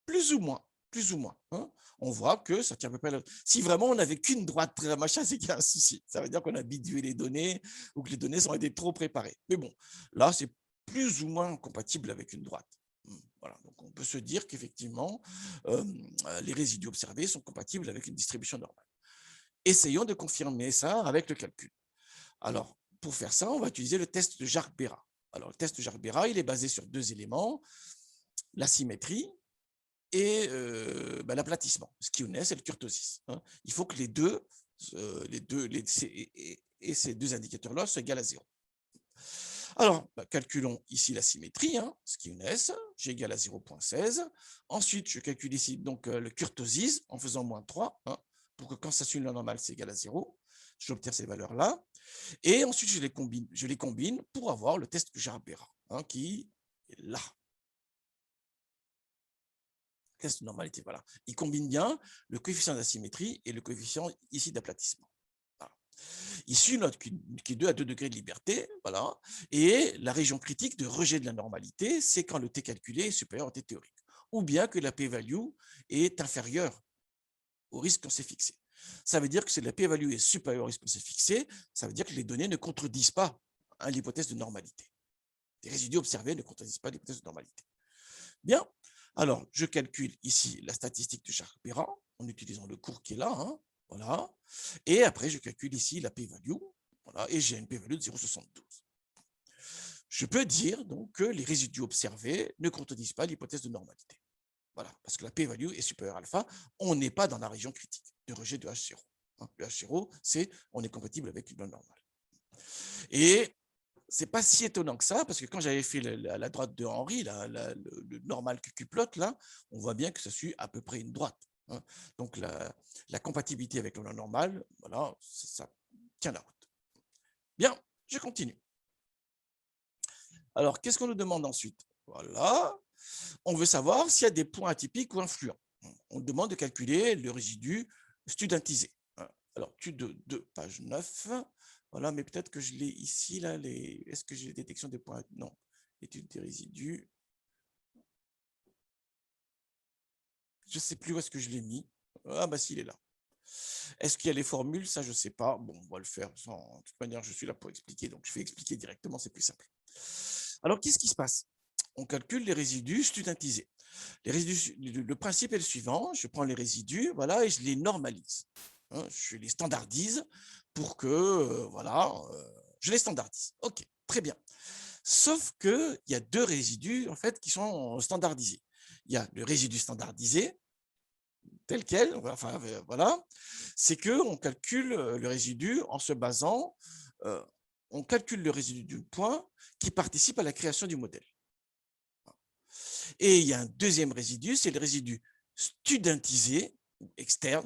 Plus ou moins. Plus ou moins. Hein, on voit que ça tient à peu près. Si vraiment on n'avait qu'une droite, machin, c'est qu'il y a un souci. Ça veut dire qu'on a bidouillé les données ou que les données ont été trop préparées. Mais bon, là, c'est plus ou moins compatible avec une droite. Voilà, donc on peut se dire qu'effectivement, les résidus observés sont compatibles avec une distribution normale. Essayons de confirmer ça avec le calcul. Alors, pour faire ça, on va utiliser le test de Jarque-Bera. Alors, le test de Jarque-Bera, il est basé sur deux éléments, la symétrie et l'aplatissement, skewness et le kurtosis. Hein. Il faut que ces deux indicateurs-là soient égaux à 0. Alors, calculons ici la symétrie, hein, skewness, G égale à 0,16. Ensuite, je calcule ici donc, le kurtosis en faisant moins 3, hein, pour que quand ça suit le normal, c'est égal à 0. J'obtiens ces valeurs-là. Et ensuite, je les combine pour avoir le test de Jarque-Bera, hein, qui est là. Test de normalité, voilà. Il combine bien le coefficient d'asymétrie et le coefficient ici d'aplatissement. Voilà. Ici, notre Q2 à 2 degrés de liberté, voilà. Et la région critique de rejet de la normalité, c'est quand le T calculé est supérieur au T théorique, ou bien que la p-value est inférieure au risque qu'on s'est fixé. Ça veut dire que si la p-value est supérieure au risque qu'on s'est fixé, ça veut dire que les données ne contredisent pas, hein, l'hypothèse de normalité. Les résidus observés ne contredisent pas l'hypothèse de normalité. Bien, alors je calcule ici la statistique de Jarque-Bera en utilisant le cours qui est là, hein, voilà. Et après, je calcule ici la p-value, voilà, et j'ai une p-value de 0,72. Je peux dire donc que les résidus observés ne contredisent pas l'hypothèse de normalité. Voilà, parce que la p-value est supérieure à alpha, on n'est pas dans la région critique de rejet de H0. Hein. Le H0, c'est on est compatible avec une normale. Et c'est pas si étonnant que ça, parce que quand j'avais fait la droite de Henry, le normal QQ-plot, là, on voit bien que ça suit à peu près une droite. Hein. Donc la compatibilité avec le normal, voilà, ça tient la route. Bien, je continue. Alors, qu'est-ce qu'on nous demande ensuite? Voilà, on veut savoir s'il y a des points atypiques ou influents. On demande de calculer le résidu studentisé. Alors, Q2, page 9. Voilà, mais peut-être que je l'ai ici, là. Est-ce que j'ai détection des points? Non. Étude des résidus. Je ne sais plus où est-ce que je l'ai mis. Ah, bah si, il est là. Est-ce qu'il y a les formules? Ça, je ne sais pas. Bon, on va le faire. De toute manière, je suis là pour expliquer, donc je vais expliquer directement, c'est plus simple. Alors, qu'est-ce qui se passe? On calcule les résidus studentisés. Le principe est le suivant, je prends les résidus, voilà, et je les normalise. Hein, je les standardise pour que, voilà, je les standardise. OK, très bien. Sauf qu'il y a deux résidus, en fait, qui sont standardisés. Il y a le résidu standardisé, tel quel, enfin, voilà, c'est qu'on calcule le résidu en se basant, on calcule le résidu du point qui participe à la création du modèle. Et il y a un deuxième résidu, c'est le résidu studentisé externe,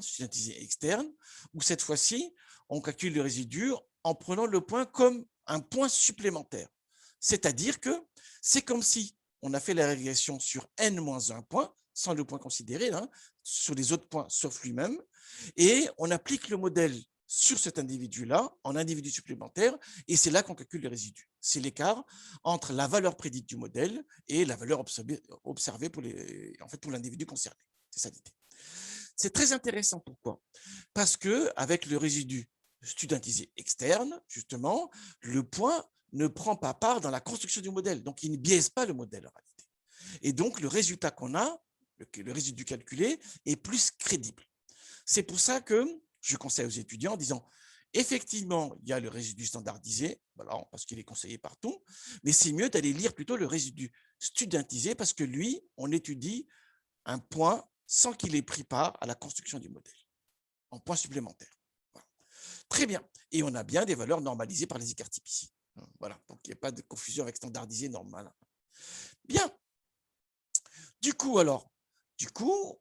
où cette fois-ci, on calcule le résidu en prenant le point comme un point supplémentaire. C'est-à-dire que c'est comme si on a fait la régression sur n-1 point, sans le point considéré, hein, sur les autres points sauf lui-même, et on applique le modèle sur cet individu-là, en individu supplémentaire, et c'est là qu'on calcule les résidus. C'est l'écart entre la valeur prédite du modèle et la valeur observée pour l'individu concerné. C'est ça l'idée. C'est très intéressant. Pourquoi? Parce qu'avec le résidu studentisé externe, justement, le point ne prend pas part dans la construction du modèle. Donc, il ne biaise pas le modèle en réalité. Et donc, le résultat qu'on a, le résidu calculé, est plus crédible. C'est pour ça que je conseille aux étudiants en disant, effectivement, il y a le résidu standardisé, voilà, parce qu'il est conseillé partout, mais c'est mieux d'aller lire plutôt le résidu studentisé parce que lui, on étudie un point sans qu'il ait pris part à la construction du modèle, en point supplémentaire. Voilà. Très bien. Et on a bien des valeurs normalisées par les écarts types ici. Voilà, pour qu'il n'y ait pas de confusion avec standardisé normal. Bien. Du coup,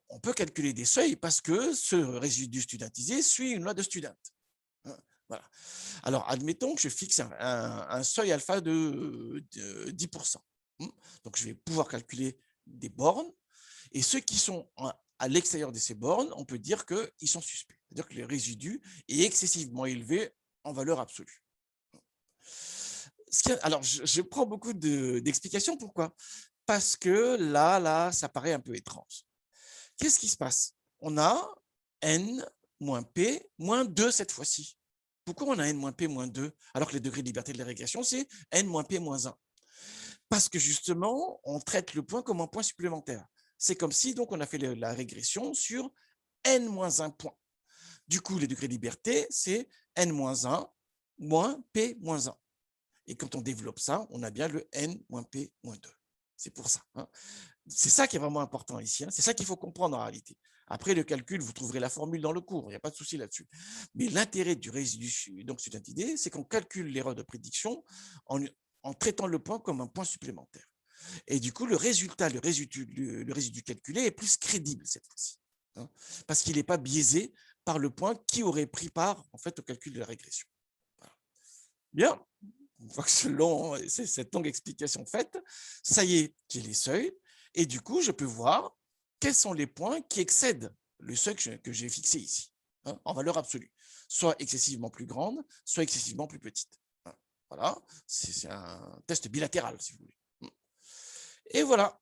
on peut calculer des seuils parce que ce résidu studentisé suit une loi de Student. Voilà. Alors, admettons que je fixe un seuil alpha de 10%. Donc, je vais pouvoir calculer des bornes. Et ceux qui sont à l'extérieur de ces bornes, on peut dire qu'ils sont suspects. C'est-à-dire que le résidu est excessivement élevé en valeur absolue. Alors, je prends beaucoup d'explications. Pourquoi? Parce que là, ça paraît un peu étrange. Qu'est-ce qui se passe? On a n moins p moins 2 cette fois-ci. Pourquoi on a n moins p moins 2 alors que les degrés de liberté de la régression, c'est n moins p moins 1? Parce que justement, on traite le point comme un point supplémentaire. C'est comme si donc on a fait la régression sur n moins 1 point. Du coup, les degrés de liberté, c'est n moins 1 moins p moins 1. Et quand on développe ça, on a bien le n moins p moins 2. C'est pour ça. C'est ça qui est vraiment important ici. C'est ça qu'il faut comprendre en réalité. Après le calcul, vous trouverez la formule dans le cours, il n'y a pas de souci là-dessus. Mais l'intérêt du résidu donc studentidé, c'est qu'on calcule l'erreur de prédiction en traitant le point comme un point supplémentaire. Et du coup, le résidu calculé est plus crédible cette fois-ci, parce qu'il n'est pas biaisé par le point qui aurait pris part en fait au calcul de la régression. Voilà. Bien. Une fois que cette longue explication faite, ça y est, j'ai les seuils, et du coup, je peux voir quels sont les points qui excèdent le seuil que j'ai fixé ici, en valeur absolue, soit excessivement plus grande, soit excessivement plus petite. Voilà, c'est un test bilatéral, si vous voulez. Et voilà.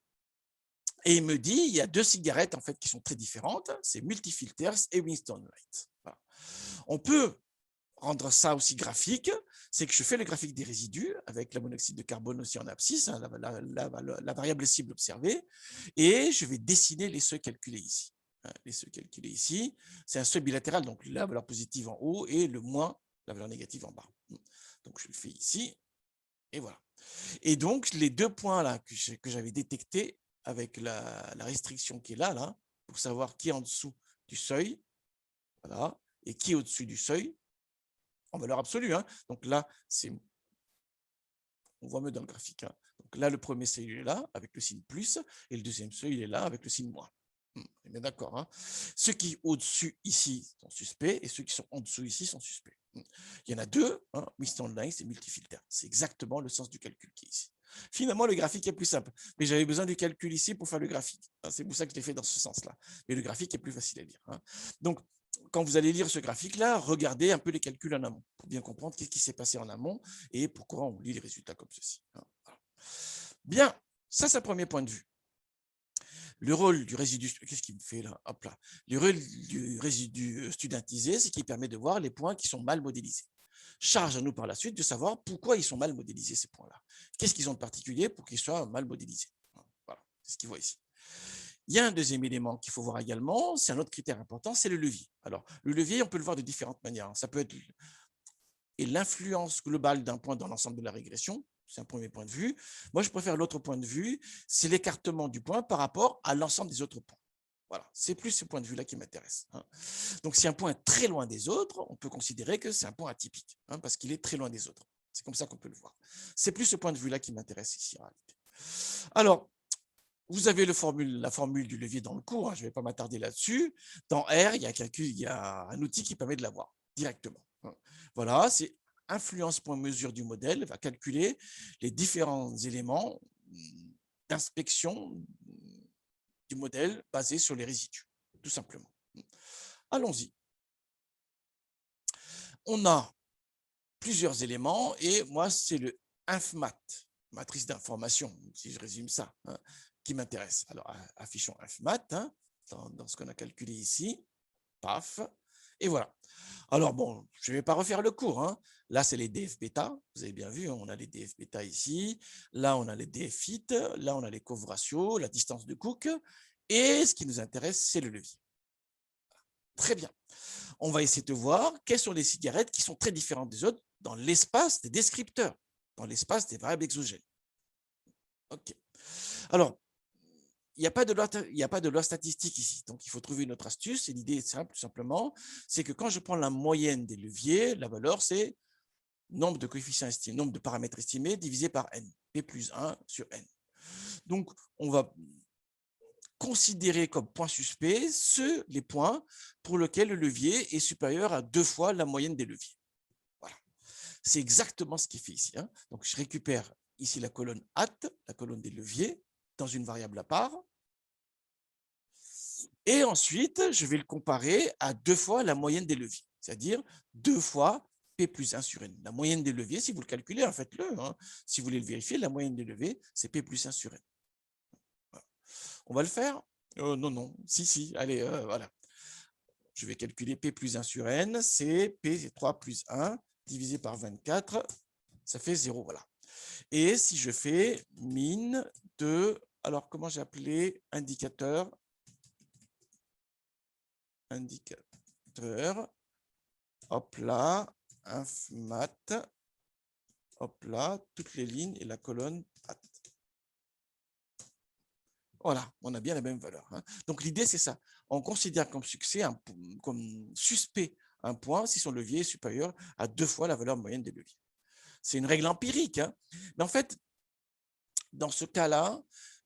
Et il me dit, il y a deux cigarettes en fait qui sont très différentes, c'est Multifilters et Winston Light. Voilà. On peut rendre ça aussi graphique, c'est que je fais le graphique des résidus avec la monoxyde de carbone aussi en abscisse, la variable cible observée, et je vais dessiner les seuils calculés ici. Les seuils calculés ici, c'est un seuil bilatéral, donc la valeur positive en haut et le moins, la valeur négative en bas. Donc je le fais ici, et voilà. Et donc les deux points là que j'avais détectés avec la restriction qui est là, pour savoir qui est en dessous du seuil, voilà, et qui est au-dessus du seuil, en valeur absolue. Donc là, on voit mieux dans le graphique. Donc là, le premier seuil il est là, avec le signe plus, et le deuxième seuil il est là, avec le signe moins. On est bien d'accord. Ceux qui au-dessus ici sont suspects, et ceux qui sont en dessous ici sont suspects. Il y en a deux, Winston Lines et Multifilter. C'est exactement le sens du calcul qui est ici. Finalement, le graphique est plus simple, mais j'avais besoin du calcul ici pour faire le graphique. C'est pour ça que je l'ai fait dans ce sens-là. Mais le graphique est plus facile à lire. Donc, quand vous allez lire ce graphique-là, regardez un peu les calculs en amont pour bien comprendre qu'est-ce qui s'est passé en amont et pourquoi on lit les résultats comme ceci. Bien, ça c'est un premier point de vue. Le rôle du résidu, qu'est-ce qu'il me fait là? Hop là. Le rôle du résidu studentisé, c'est qu'il permet de voir les points qui sont mal modélisés. Charge à nous par la suite de savoir pourquoi ils sont mal modélisés, ces points-là. Qu'est-ce qu'ils ont de particulier pour qu'ils soient mal modélisés? Voilà, c'est ce qu'il voit ici. Il y a un deuxième élément qu'il faut voir également, c'est un autre critère important, c'est le levier. Alors, le levier, on peut le voir de différentes manières. Ça peut être l'influence globale d'un point dans l'ensemble de la régression, c'est un premier point de vue. Moi, je préfère l'autre point de vue, c'est l'écartement du point par rapport à l'ensemble des autres points. Voilà, c'est plus ce point de vue-là qui m'intéresse. Donc, si un point est très loin des autres, on peut considérer que c'est un point atypique, parce qu'il est très loin des autres. C'est comme ça qu'on peut le voir. C'est plus ce point de vue-là qui m'intéresse ici en réalité. Alors, vous avez la formule du levier dans le cours, je ne vais pas m'attarder là-dessus. Dans R, il y a un outil qui permet de l'avoir directement. Voilà, c'est influence point mesure du modèle, va calculer les différents éléments d'inspection du modèle basé sur les résidus, tout simplement. Allons-y. On a plusieurs éléments et moi, c'est le infmat, matrice d'information, si je résume ça, qui m'intéresse. Alors, affichons infmat dans ce qu'on a calculé ici. Paf. Et voilà. Alors, bon, je ne vais pas refaire le cours. Là, c'est les DF bêta. Vous avez bien vu, on a les DF bêta ici. Là, on a les DF fit. Là, on a les cov ratio, la distance de Cook. Et ce qui nous intéresse, c'est le levier. Très bien. On va essayer de voir quelles sont les cigarettes qui sont très différentes des autres dans l'espace des descripteurs, dans l'espace des variables exogènes. OK. Alors, il n'y a pas de loi statistique ici, donc il faut trouver une autre astuce. Et l'idée est simple, tout simplement, c'est que quand je prends la moyenne des leviers, la valeur, c'est nombre de coefficients estimés, nombre de paramètres estimés divisé par n, p plus 1 sur n. Donc, on va considérer comme point suspect les points pour lesquels le levier est supérieur à 2 fois la moyenne des leviers. Voilà. C'est exactement ce qui est fait ici. Hein. Donc, je récupère ici la colonne at, la colonne des leviers, dans une variable à part. Et ensuite, je vais le comparer à 2 fois la moyenne des leviers, c'est-à-dire 2 fois P plus 1 sur N. La moyenne des leviers, si vous le calculez, faites-le. Hein. Si vous voulez le vérifier, la moyenne des leviers, c'est P plus 1 sur N. Voilà. On va le faire non, non. Si. Allez, voilà. Je vais calculer P plus 1 sur N. C'est P 3 plus 1 divisé par 24. Ça fait 0. Voilà. Et si je fais min de... Alors, comment j'ai appelé indicateur, hop là, mat, hop là, toutes les lignes et la colonne at. Voilà, on a bien la même valeur. Hein. Donc l'idée, c'est ça. On considère comme comme suspect un point si son levier est supérieur à 2 fois la valeur moyenne des leviers. C'est une règle empirique. Hein. Mais en fait, dans ce cas-là,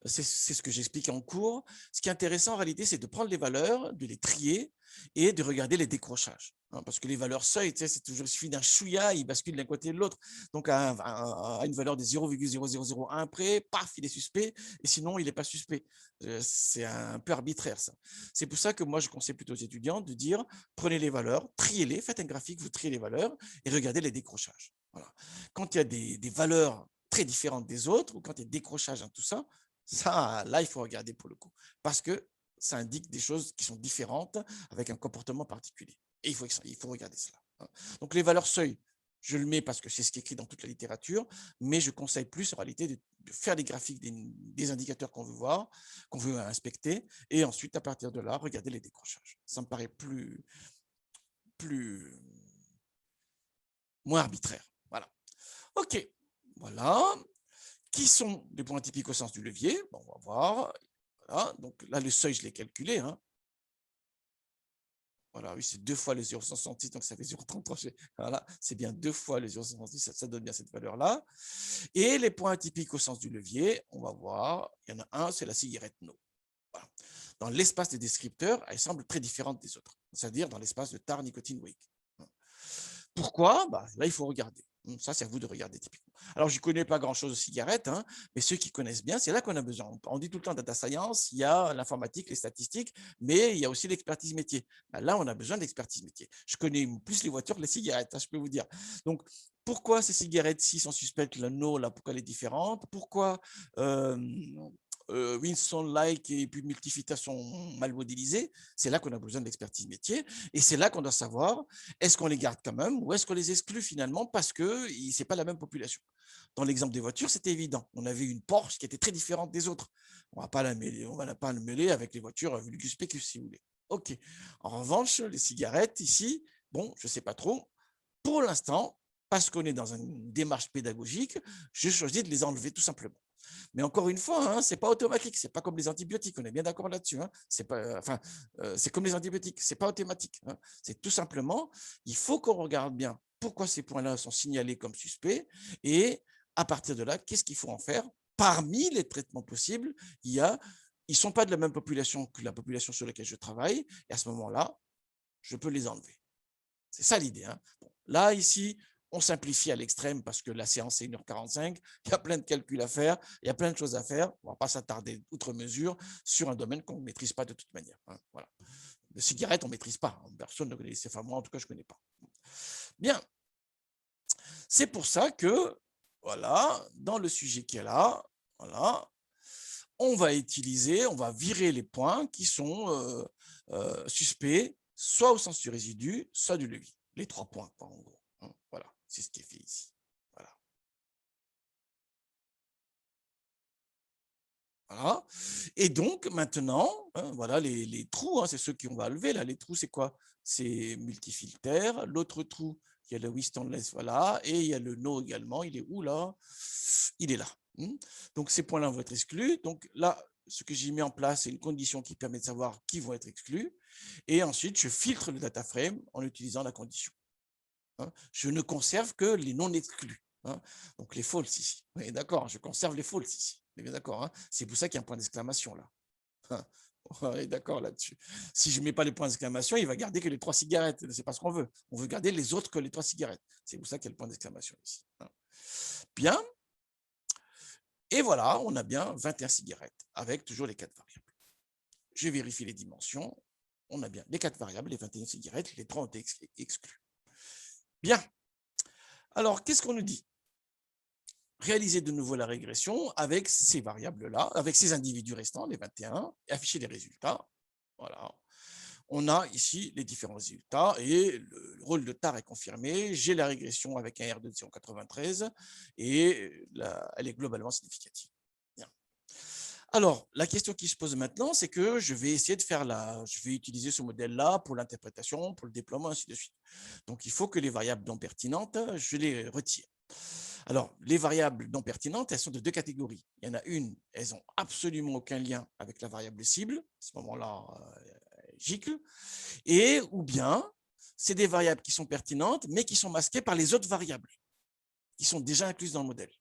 c'est ce que j'explique en cours. Ce qui est intéressant en réalité, c'est de prendre les valeurs, de les trier et de regarder les décrochages. Hein, parce que les valeurs seuil, c'est toujours, il suffit d'un chouïa, il bascule d'un côté de l'autre. Donc, à une valeur de 0,0001 près, paf, il est suspect. Et sinon, il n'est pas suspect. C'est un peu arbitraire, ça. C'est pour ça que moi, je conseille plutôt aux étudiants de dire, prenez les valeurs, triez-les, faites un graphique, vous triez les valeurs et regardez les décrochages. Voilà. Quand il y a des valeurs très différentes des autres, ou quand il y a décrochage dans tout ça, là, il faut regarder pour le coup. Parce que ça indique des choses qui sont différentes avec un comportement particulier. Et il faut regarder cela. Donc, les valeurs seuil, je le mets parce que c'est ce qui est écrit dans toute la littérature, mais je conseille plus en réalité de faire des graphiques des indicateurs qu'on veut voir, qu'on veut inspecter, et ensuite, à partir de là, regarder les décrochages. Ça me paraît moins arbitraire. Voilà. OK. Voilà. Qui sont les points typiques au sens du levier? Bon, on va voir. Voilà. Donc là, le seuil, je l'ai calculé. Hein. Voilà, oui, c'est 2 fois le 0,66, donc ça fait 0,33. Voilà, c'est bien 2 fois le 0,66, ça donne bien cette valeur-là. Et les points atypiques au sens du levier, on va voir, il y en a un, c'est la cigarette no. Voilà. Dans l'espace des descripteurs, elle semble très différente des autres, c'est-à-dire dans l'espace de tar, nicotine, wake. Pourquoi? Là, il faut regarder. Ça, c'est à vous de regarder typiquement. Alors, je ne connais pas grand-chose de cigarettes, hein, mais ceux qui connaissent bien, c'est là qu'on a besoin. On dit tout le temps data science, il y a l'informatique, les statistiques, mais il y a aussi l'expertise métier. Là, on a besoin d'expertise métier. Je connais plus les voitures que les cigarettes, hein, je peux vous dire. Donc, pourquoi ces cigarettes-ci sont suspectes, la no, là, pourquoi elle est différente? Pourquoi Winston-like et puis Multifita sont mal modélisés? C'est là qu'on a besoin d'expertise métier. Et c'est là qu'on doit savoir, est-ce qu'on les garde quand même ou est-ce qu'on les exclut finalement parce que ce n'est pas la même population. Dans l'exemple des voitures, c'était évident. On avait une Porsche qui était très différente des autres. On ne va pas la mêler avec les voitures Vulgus Pecus, si vous voulez. OK. En revanche, les cigarettes, ici, bon, je ne sais pas trop. Pour l'instant, parce qu'on est dans une démarche pédagogique, je choisis de les enlever tout simplement. Mais encore une fois, hein, ce n'est pas automatique, ce n'est pas comme les antibiotiques, on est bien d'accord là-dessus. Hein. C'est comme les antibiotiques, ce n'est pas automatique. Hein. C'est tout simplement, il faut qu'on regarde bien pourquoi ces points-là sont signalés comme suspects et à partir de là, qu'est-ce qu'il faut en faire? Parmi les traitements possibles, ils ne sont pas de la même population que la population sur laquelle je travaille, et à ce moment-là, je peux les enlever. C'est ça l'idée. Hein. Bon, là, ici, on simplifie à l'extrême parce que la séance est 1h45, il y a plein de calculs à faire, il y a plein de choses à faire. On ne va pas s'attarder outre mesure sur un domaine qu'on ne maîtrise pas de toute manière. Hein. Voilà. Les cigarettes, on ne maîtrise pas. Personne ne connaît. Enfin, moi, en tout cas, je ne connais pas. Bien. C'est pour ça que, voilà, dans le sujet qui est là, voilà, on va virer les points qui sont suspects, soit au sens du résidu, soit du levier. Les 3 points, en gros. Voilà, c'est ce qui est fait ici. Voilà. Voilà. Et donc, maintenant, voilà les trous, c'est ceux qu'on va lever. Là. Les trous, c'est quoi? C'est multifilter. L'autre trou, il y a le Whistonless, voilà. Et il y a le no également. Il est où, là? Il est là. Donc, ces points-là vont être exclus. Donc, là, ce que j'ai mis en place, c'est une condition qui permet de savoir qui vont être exclus. Et ensuite, je filtre le data frame en utilisant la condition. hein. Je ne conserve que les non exclus, hein. Donc les false ici. Oui, d'accord, je conserve les false ici. On est bien d'accord, hein. C'est pour ça qu'il y a un point d'exclamation là. Hein. On est d'accord là-dessus. Si je ne mets pas les points d'exclamation, il va garder que les 3 cigarettes. Ce n'est pas ce qu'on veut. On veut garder les autres que les 3 cigarettes. C'est pour ça qu'il y a le point d'exclamation ici, hein. Bien. Et voilà, on a bien 21 cigarettes avec toujours les 4 variables. Je vérifie les dimensions. On a bien les 4 variables, les 21 cigarettes, les 3 ont été exclus. Bien. Alors, qu'est-ce qu'on nous dit? Réaliser de nouveau la régression avec ces variables-là, avec ces individus restants, les 21, et afficher les résultats. Voilà. On a ici les différents résultats et le rôle de TAR est confirmé. J'ai la régression avec un R2 de 0,93 et elle est globalement significative. Bien. Alors, la question qui se pose maintenant, c'est que je vais essayer de je vais utiliser ce modèle-là pour l'interprétation, pour le déploiement, ainsi de suite. Donc, il faut que les variables non pertinentes, je les retire. Alors, les variables non pertinentes, elles sont de 2 catégories. Il y en a une, elles n'ont absolument aucun lien avec la variable cible. À ce moment-là, gicle. Et ou bien, c'est des variables qui sont pertinentes, mais qui sont masquées par les autres variables, qui sont déjà incluses dans le modèle.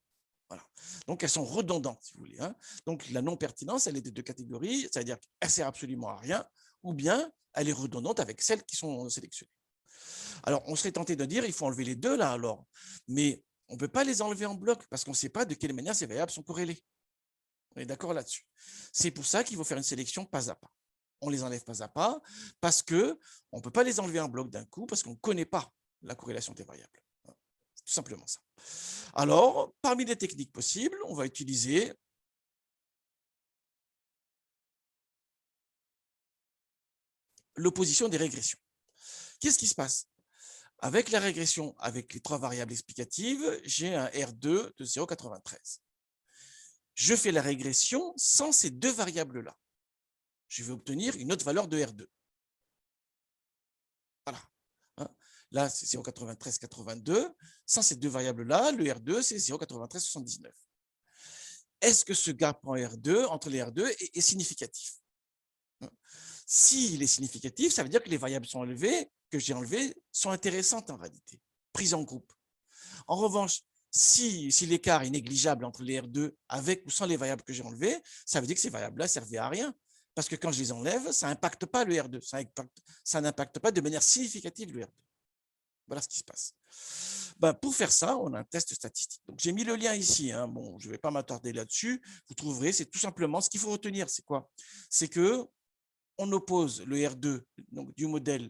Voilà. Donc, elles sont redondantes, si vous voulez, hein. Donc, la non-pertinence, elle est de 2 catégories, c'est-à-dire qu'elle ne sert absolument à rien, ou bien elle est redondante avec celles qui sont sélectionnées. Alors, on serait tenté de dire, il faut enlever les deux là, alors. Mais on ne peut pas les enlever en bloc, parce qu'on ne sait pas de quelle manière ces variables sont corrélées. On est d'accord là-dessus. C'est pour ça qu'il faut faire une sélection pas à pas. On les enlève pas à pas, parce qu'on ne peut pas les enlever en bloc d'un coup, parce qu'on ne connaît pas la corrélation des variables. C'est tout simplement ça. Alors, parmi les techniques possibles, on va utiliser l'opposition des régressions. Qu'est-ce qui se passe? Avec la régression, avec les 3 variables explicatives, j'ai un R2 de 0,93. Je fais la régression sans ces 2 variables-là. Je vais obtenir une autre valeur de R2. Voilà. Hein. Là, c'est 0,9382. Sans ces 2 variables-là, le R2, c'est 0,9379. Est-ce que ce gap en R2, entre les R2 est significatif? S'il est significatif, ça veut dire que les variables sont enlevées, que j'ai enlevées, sont intéressantes en réalité, prises en groupe. En revanche, si l'écart est négligeable entre les R2 avec ou sans les variables que j'ai enlevées, ça veut dire que ces variables-là ne servaient à rien. Parce que quand je les enlève, ça n'impacte pas le R2, ça n'impacte pas de manière significative le R2. Voilà ce qui se passe. Pour faire ça, on a un test statistique. Donc, j'ai mis le lien ici. Hein. Bon, je ne vais pas m'attarder là-dessus. Vous trouverez, c'est tout simplement, ce qu'il faut retenir, c'est quoi? C'est que on oppose le R2 donc, du modèle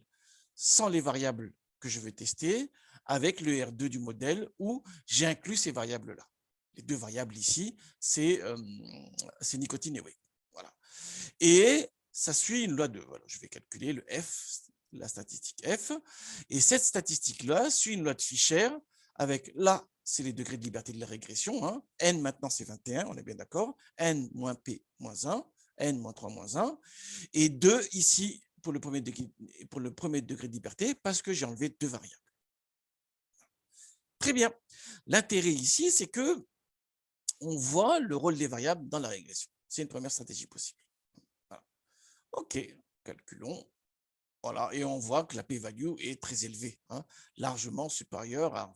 sans les variables que je veux tester avec le R2 du modèle où j'ai inclus ces variables-là. Les 2 variables ici, c'est nicotine et weight. Voilà. Et ça suit une loi de... Voilà, je vais calculer le F, la statistique F. Et cette statistique-là suit une loi de Fisher avec là, c'est les degrés de liberté de la régression. Hein. N maintenant, c'est 21, on est bien d'accord. N moins P moins 1. N moins 3 moins 1. Et 2 ici pour le premier degré de liberté parce que j'ai enlevé 2 variables. Très bien. L'intérêt ici, c'est que on voit le rôle des variables dans la régression. C'est une première stratégie possible. Voilà. OK, calculons. Voilà, et on voit que la p-value est très élevée, hein, largement supérieure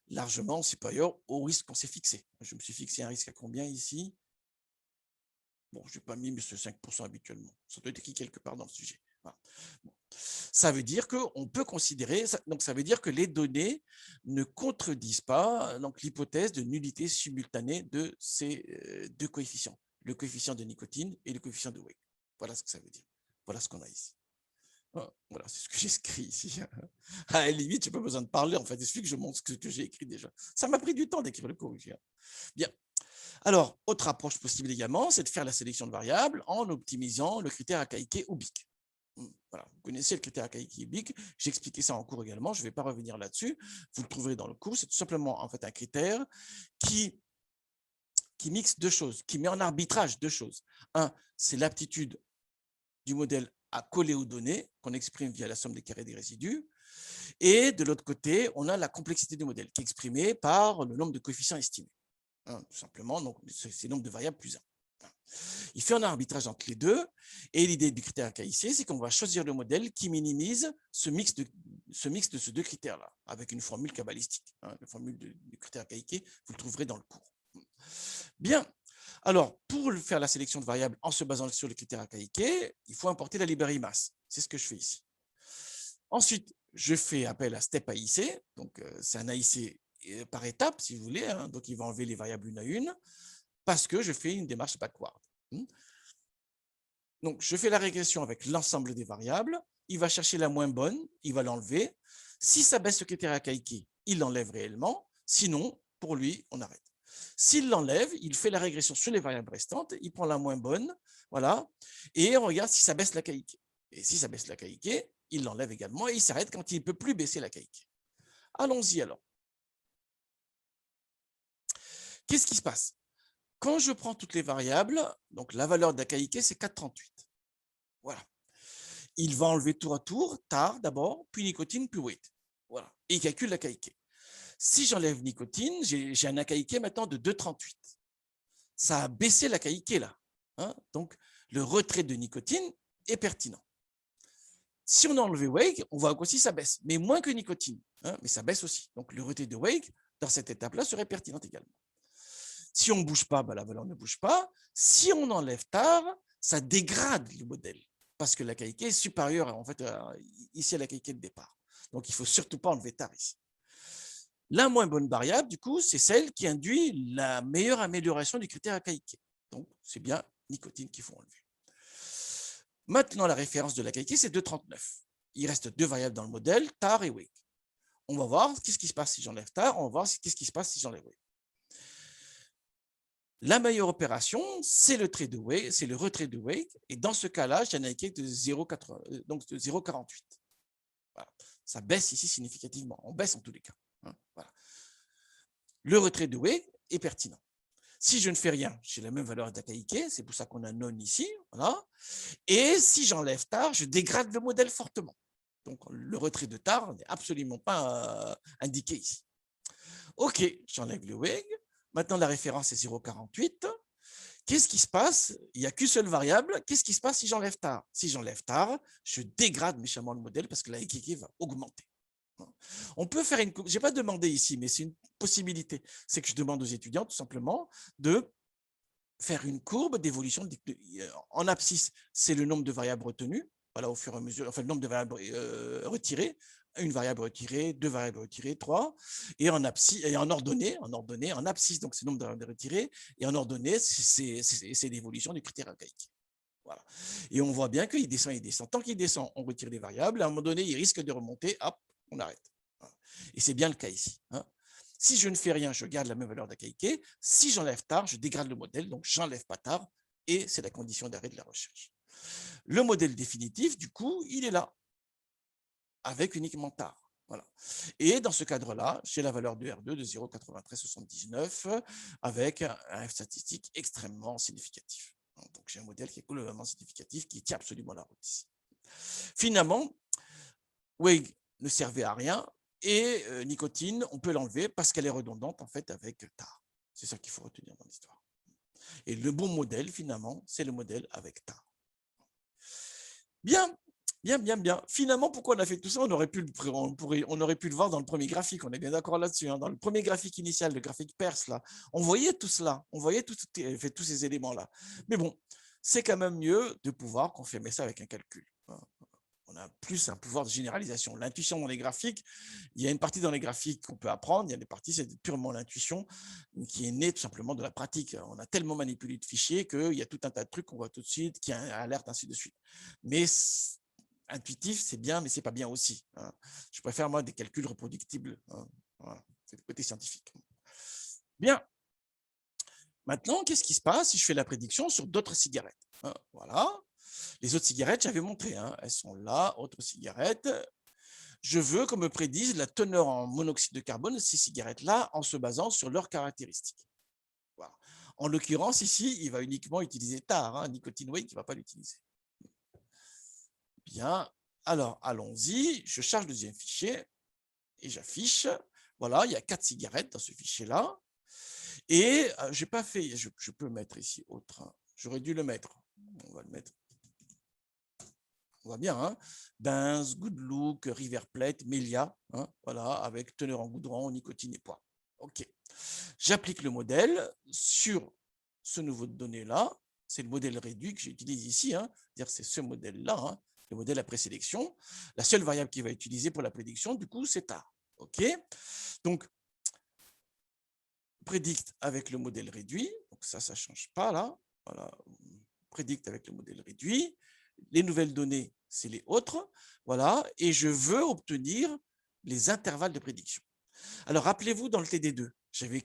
largement supérieure au risque qu'on s'est fixé. Je me suis fixé un risque à combien ici? Bon, je n'ai pas mis ce 5% habituellement. Ça doit être écrit quelque part dans le sujet. Voilà. Bon. Ça veut dire qu'on peut considérer, donc ça veut dire que les données ne contredisent pas l'hypothèse de nullité simultanée de ces 2 coefficients, le coefficient de nicotine et le coefficient de weight. Voilà ce que ça veut dire. Voilà ce qu'on a ici. Voilà, c'est ce que j'ai écrit ici. À la limite, je n'ai pas besoin de parler, en fait, il suffit que je montre ce que j'ai écrit déjà. Ça m'a pris du temps d'écrire le corrigé. Bien. Alors, autre approche possible également, c'est de faire la sélection de variables en optimisant le critère Akaike ou BIC. Voilà, vous connaissez le critère Akaike et BIC, j'ai expliqué ça en cours également, je ne vais pas revenir là-dessus, vous le trouverez dans le cours, c'est tout simplement en fait un critère qui mixe 2 choses, qui met en arbitrage 2 choses. Un, c'est l'aptitude du modèle à coller aux données qu'on exprime via la somme des carrés des résidus. Et de l'autre côté, on a la complexité du modèle qui est exprimée par le nombre de coefficients estimés. Tout simplement, donc c'est le nombre de variables plus 1. Il fait un arbitrage entre les deux, et l'idée du critère KIC, c'est qu'on va choisir le modèle qui minimise ce mix de ces deux critères-là, avec une formule cabalistique. La formule du critère KIC, vous le trouverez dans le cours. Bien. Alors, pour faire la sélection de variables en se basant sur le critère KIC, il faut importer la librairie mass. C'est ce que je fais ici. Ensuite, je fais appel à step AIC. Donc, c'est un AIC par étape, si vous voulez. Donc, il va enlever les variables une à une parce que je fais une démarche backward. Donc, je fais la régression avec l'ensemble des variables. Il va chercher la moins bonne, il va l'enlever. Si ça baisse le critère KIC, il l'enlève réellement. Sinon, pour lui, on arrête. S'il l'enlève, il fait la régression sur les variables restantes, il prend la moins bonne, voilà, et on regarde si ça baisse la KIC. Et si ça baisse la KIC, il l'enlève également et il s'arrête quand il ne peut plus baisser la KIC. Allons-y alors. Qu'est-ce qui se passe? Quand je prends toutes les variables, donc la valeur de la KIC, c'est 4,38. Voilà. Il va enlever tour à tour, tar d'abord, puis nicotine, puis weight. Voilà. Et il calcule la KIC. Si j'enlève nicotine, j'ai un AKIK maintenant de 2,38. Ça a baissé la KIK là. Donc, le retrait de nicotine est pertinent. Si on a enlevé wake, on voit aussi ça baisse, mais moins que nicotine. Mais ça baisse aussi. Donc, le retrait de wake, dans cette étape-là, serait pertinent également. Si on ne bouge pas, la valeur ne bouge pas. Si on enlève tar, ça dégrade le modèle, parce que la KIK est supérieure en fait, ici à la KIK de départ. Donc, il ne faut surtout pas enlever tar ici. La moins bonne variable, du coup, c'est celle qui induit la meilleure amélioration du critère KIK. Donc, c'est bien nicotine qu'il faut enlever. Maintenant, la référence de la KIK, c'est 2,39. Il reste deux variables dans le modèle, tar et wake. On va voir qu'est-ce qui se passe si j'enlève tar, on va voir qu'est-ce qui se passe si j'enlève wake. La meilleure opération, c'est le retrait de wake, et dans ce cas-là, j'ai un AIK de 0,48. Voilà. Ça baisse ici significativement. On baisse en tous les cas. Voilà. Le retrait de wake est pertinent. Si je ne fais rien, j'ai la même valeur d'AKIK, c'est pour ça qu'on a non ici. Voilà. Et si j'enlève tar, je dégrade le modèle fortement. Donc, le retrait de tar n'est absolument pas indiqué ici. OK, j'enlève le WEG. Maintenant, la référence est 0,48. Qu'est-ce qui se passe? Il n'y a qu'une seule variable. Qu'est-ce qui se passe si j'enlève tar? Si j'enlève tar, je dégrade méchamment le modèle parce que la AKIK va augmenter. On peut faire une coupe, je n'ai pas demandé ici, mais c'est une possibilité. C'est que je demande aux étudiants tout simplement de faire une courbe d'évolution en abscisse. C'est le nombre de variables retenues, voilà, au fur et à mesure, enfin le nombre de variables retirées, une variable retirée, deux variables retirées, trois, et en abscisse, et en ordonnée, en abscisse, donc c'est le nombre de variables retirées, et en ordonnée, c'est l'évolution du critère archaïque. Voilà. Et on voit bien qu'il descend, il descend. Tant qu'il descend, on retire les variables. À un moment donné, il risque de remonter. Hop, on arrête. Et c'est bien le cas ici. Si je ne fais rien, je garde la même valeur d'AKIK. Si j'enlève tar, je dégrade le modèle. Donc, j'enlève pas tar. Et c'est la condition d'arrêt de la recherche. Le modèle définitif, du coup, il est là. Avec uniquement tar. Voilà. Et dans ce cadre-là, j'ai la valeur de R2 de 0,9379 avec un F statistique extrêmement significatif. Donc, j'ai un modèle qui est globalement significatif, qui tient absolument la route ici. Finalement, WEG ne servait à rien et nicotine, on peut l'enlever parce qu'elle est redondante en fait avec tar. C'est ça qu'il faut retenir dans l'histoire. Et le bon modèle, finalement, c'est le modèle avec tar. Bien. Finalement, pourquoi on a fait tout ça? On aurait pu le voir dans le premier graphique. On est bien d'accord là-dessus. Dans le premier graphique initial, le graphique perse, là, on voyait tout cela. On voyait tous ces éléments-là. Mais bon, c'est quand même mieux de pouvoir confirmer ça avec un calcul. On a plus un pouvoir de généralisation. L'intuition dans les graphiques, il y a une partie dans les graphiques qu'on peut apprendre, il y a des parties, c'est purement l'intuition qui est née tout simplement de la pratique. On a tellement manipulé de fichiers qu'il y a tout un tas de trucs qu'on voit tout de suite, qui alertent, ainsi de suite. Mais intuitif, c'est bien, mais c'est pas bien aussi. Je préfère, moi, des calculs reproductibles. Voilà. C'est le côté scientifique. Bien. Maintenant, qu'est-ce qui se passe si je fais la prédiction sur d'autres cigarettes? Voilà. Les autres cigarettes, j'avais montré. Elles sont là, autres cigarettes. Je veux qu'on me prédise la teneur en monoxyde de carbone de ces cigarettes-là en se basant sur leurs caractéristiques. Voilà. En l'occurrence, ici, il va uniquement utiliser tar, nicotine wake, il ne va pas l'utiliser. Bien, alors allons-y, je charge le deuxième fichier et j'affiche. Voilà, il y a 4 cigarettes dans ce fichier-là. Et je n'ai pas fait, je peux mettre ici autre J'aurais dû le mettre. On va le mettre. On voit bien, hein. Benz, Good Look, River Plate, Melia, hein, voilà, avec teneur en goudron, nicotine et poids. OK. J'applique le modèle sur ce nouveau donné-là. C'est le modèle réduit que j'utilise ici. Hein. C'est-à-dire c'est ce modèle-là, hein, le modèle à présélection. La seule variable qu'il va utiliser pour la prédiction, du coup, c'est A. OK. Donc, prédicte avec le modèle réduit. Donc ça ne change pas là. Voilà. Prédicte avec le modèle réduit. Les nouvelles données, c'est les autres. Voilà. Et je veux obtenir les intervalles de prédiction. Alors, rappelez-vous, dans le TD2,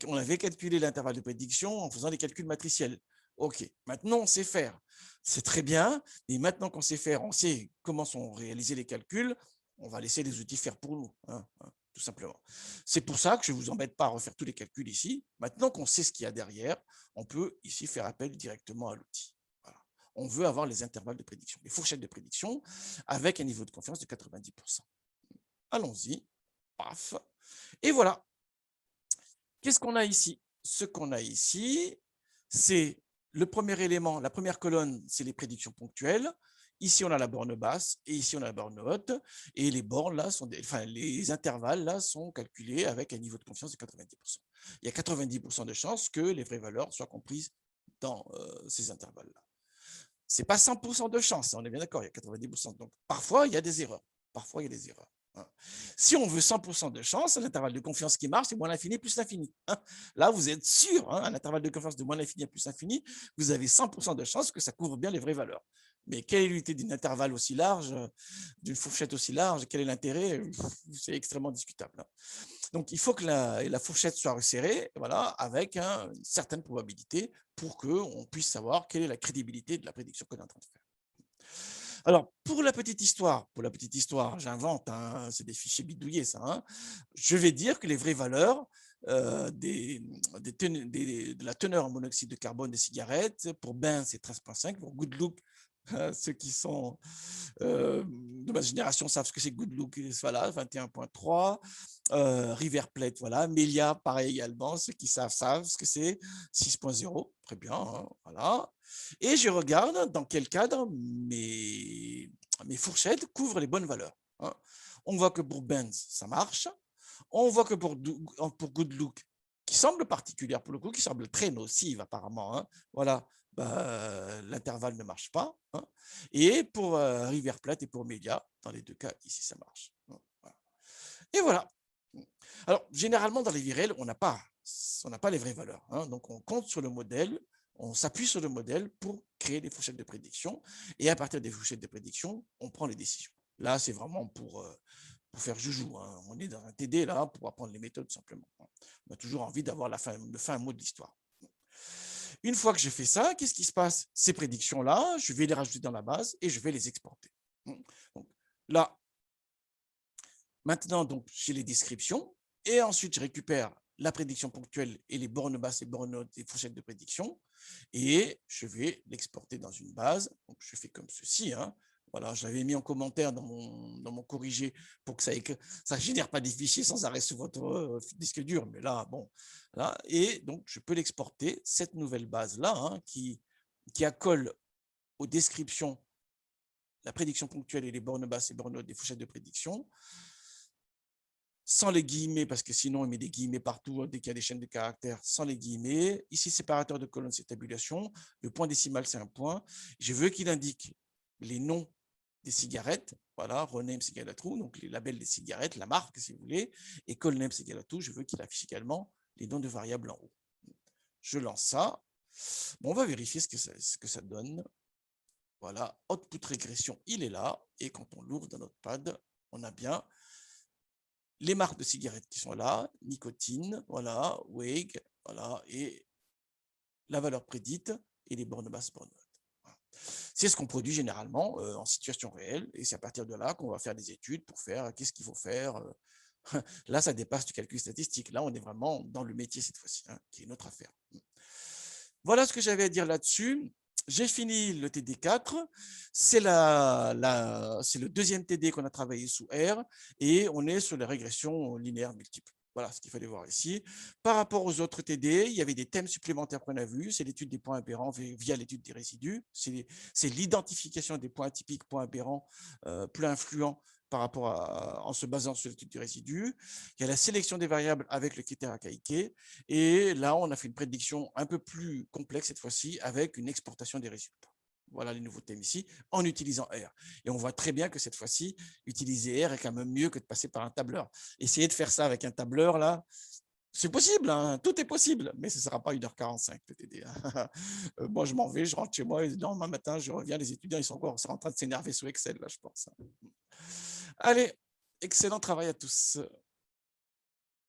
on avait calculé l'intervalle de prédiction en faisant des calculs matriciels. OK, maintenant, on sait faire. C'est très bien, mais maintenant qu'on sait faire, on sait comment sont réalisés les calculs, on va laisser les outils faire pour nous, hein, tout simplement. C'est pour ça que je ne vous embête pas à refaire tous les calculs ici. Maintenant qu'on sait ce qu'il y a derrière, on peut ici faire appel directement à l'outil. Voilà. On veut avoir les intervalles de prédiction, les fourchettes de prédiction, avec un niveau de confiance de 90%. Allons-y. Paf. Et voilà. Qu'est-ce qu'on a ici? Ce qu'on a ici, c'est le premier élément, la première colonne, c'est les prédictions ponctuelles. Ici, on a la borne basse et ici, on a la borne haute. Et les bornes, là, les intervalles, là, sont calculés avec un niveau de confiance de 90%. Il y a 90% de chances que les vraies valeurs soient comprises dans ces intervalles-là. Ce n'est pas 100% de chance, on est bien d'accord, il y a 90%. Donc, parfois, il y a des erreurs. Parfois, il y a des erreurs. Si on veut 100% de chance, l'intervalle de confiance qui marche, c'est moins l'infini plus l'infini. Là, vous êtes sûr, un intervalle de confiance de moins l'infini à plus l'infini, vous avez 100% de chance que ça couvre bien les vraies valeurs. Mais quelle est l'unité d'un intervalle aussi large, d'une fourchette aussi large? Quel est l'intérêt? C'est extrêmement discutable. Donc, il faut que la fourchette soit resserrée, voilà, avec une certaine probabilité pour qu'on puisse savoir quelle est la crédibilité de la prédiction qu'on est en train de faire. Alors, pour la petite histoire, j'invente, hein, c'est des fichiers bidouillés, ça. Hein, je vais dire que les vraies valeurs de la teneur en monoxyde de carbone des cigarettes, pour Bain, c'est 13,5, pour Good Look, ceux qui sont de ma génération savent ce que c'est Good Look, voilà, 21,3. River Plate, voilà. Melia, pareil également, ceux qui savent ce que c'est 6,0. Très bien, hein, voilà. Et je regarde dans quel cadre mes fourchettes couvrent les bonnes valeurs. Hein. On voit que pour Benz, ça marche. On voit que pour Good Look, qui semble particulière pour le coup, qui semble très nocive apparemment, hein, voilà, l'intervalle ne marche pas. Hein. Et pour River Plate et pour Melia, dans les deux cas, ici, ça marche. Hein, voilà. Et voilà. Alors, généralement, dans les vies réelles, on n'a pas les vraies valeurs. Hein, donc, on compte sur le modèle, on s'appuie sur le modèle pour créer des fourchettes de prédiction. Et à partir des fourchettes de prédiction, on prend les décisions. Là, c'est vraiment pour faire joujou. Hein. On est dans un TD, là, pour apprendre les méthodes, simplement. On a toujours envie d'avoir le fin mot de l'histoire. Une fois que j'ai fait ça, qu'est-ce qui se passe? Ces prédictions-là, je vais les rajouter dans la base et je vais les exporter. Donc, là, maintenant, j'ai les descriptions et ensuite, je récupère la prédiction ponctuelle et les bornes basses et bornes hautes des fourchettes de prédiction et je vais l'exporter dans une base. Donc, je fais comme ceci. Hein. Voilà, je l'avais mis en commentaire dans mon corrigé pour que ça ne génère pas des fichiers sans arrêt sur votre disque dur. Mais là, bon. Là, et donc, je peux l'exporter, cette nouvelle base-là, hein, qui accole aux descriptions, la prédiction ponctuelle et les bornes basses et bornes hautes des fourchettes de prédiction, sans les guillemets, parce que sinon, il met des guillemets partout, dès qu'il y a des chaînes de caractères, sans les guillemets. Ici, séparateur de colonne, c'est tabulation. Le point décimal, c'est un point. Je veux qu'il indique les noms des cigarettes, voilà, rename c'est égal à true, donc les labels des cigarettes, la marque, si vous voulez, et callname c'est égal à tout, je veux qu'il affiche également les noms de variables en haut. Je lance ça. Bon, on va vérifier ce que ça donne. Voilà, output régression, il est là, et quand on l'ouvre dans notre pad, on a bien les marques de cigarettes qui sont là, nicotine, voilà, WEG, voilà, et la valeur prédite et les bornes basses, bornes hautes. C'est ce qu'on produit généralement en situation réelle, et c'est à partir de là qu'on va faire des études pour faire qu'est-ce qu'il faut faire. Là, ça dépasse du calcul statistique. Là, on est vraiment dans le métier cette fois-ci, hein, qui est notre affaire. Voilà ce que j'avais à dire là-dessus. J'ai fini le TD4, c'est le deuxième TD qu'on a travaillé sous R, et on est sur les régressions linéaires multiples. Voilà ce qu'il fallait voir ici. Par rapport aux autres TD, il y avait des thèmes supplémentaires qu'on a vus. C'est l'étude des points aberrants via l'étude des résidus. C'est l'identification des points atypiques, points aberrants, plus influents par rapport en se basant sur l'étude du résidu. Il y a la sélection des variables avec le critère Akaike. Et là, on a fait une prédiction un peu plus complexe cette fois-ci avec une exportation des résultats. Voilà les nouveaux thèmes ici, en utilisant R. Et on voit très bien que cette fois-ci, utiliser R est quand même mieux que de passer par un tableur. Essayer de faire ça avec un tableur, là, c'est possible, hein, tout est possible, mais ce ne sera pas 1h45 le TD. Moi, je m'en vais, je rentre chez moi, et demain matin, je reviens, les étudiants, ils sont encore en train de s'énerver sous Excel, là, je pense. Allez, excellent travail à tous.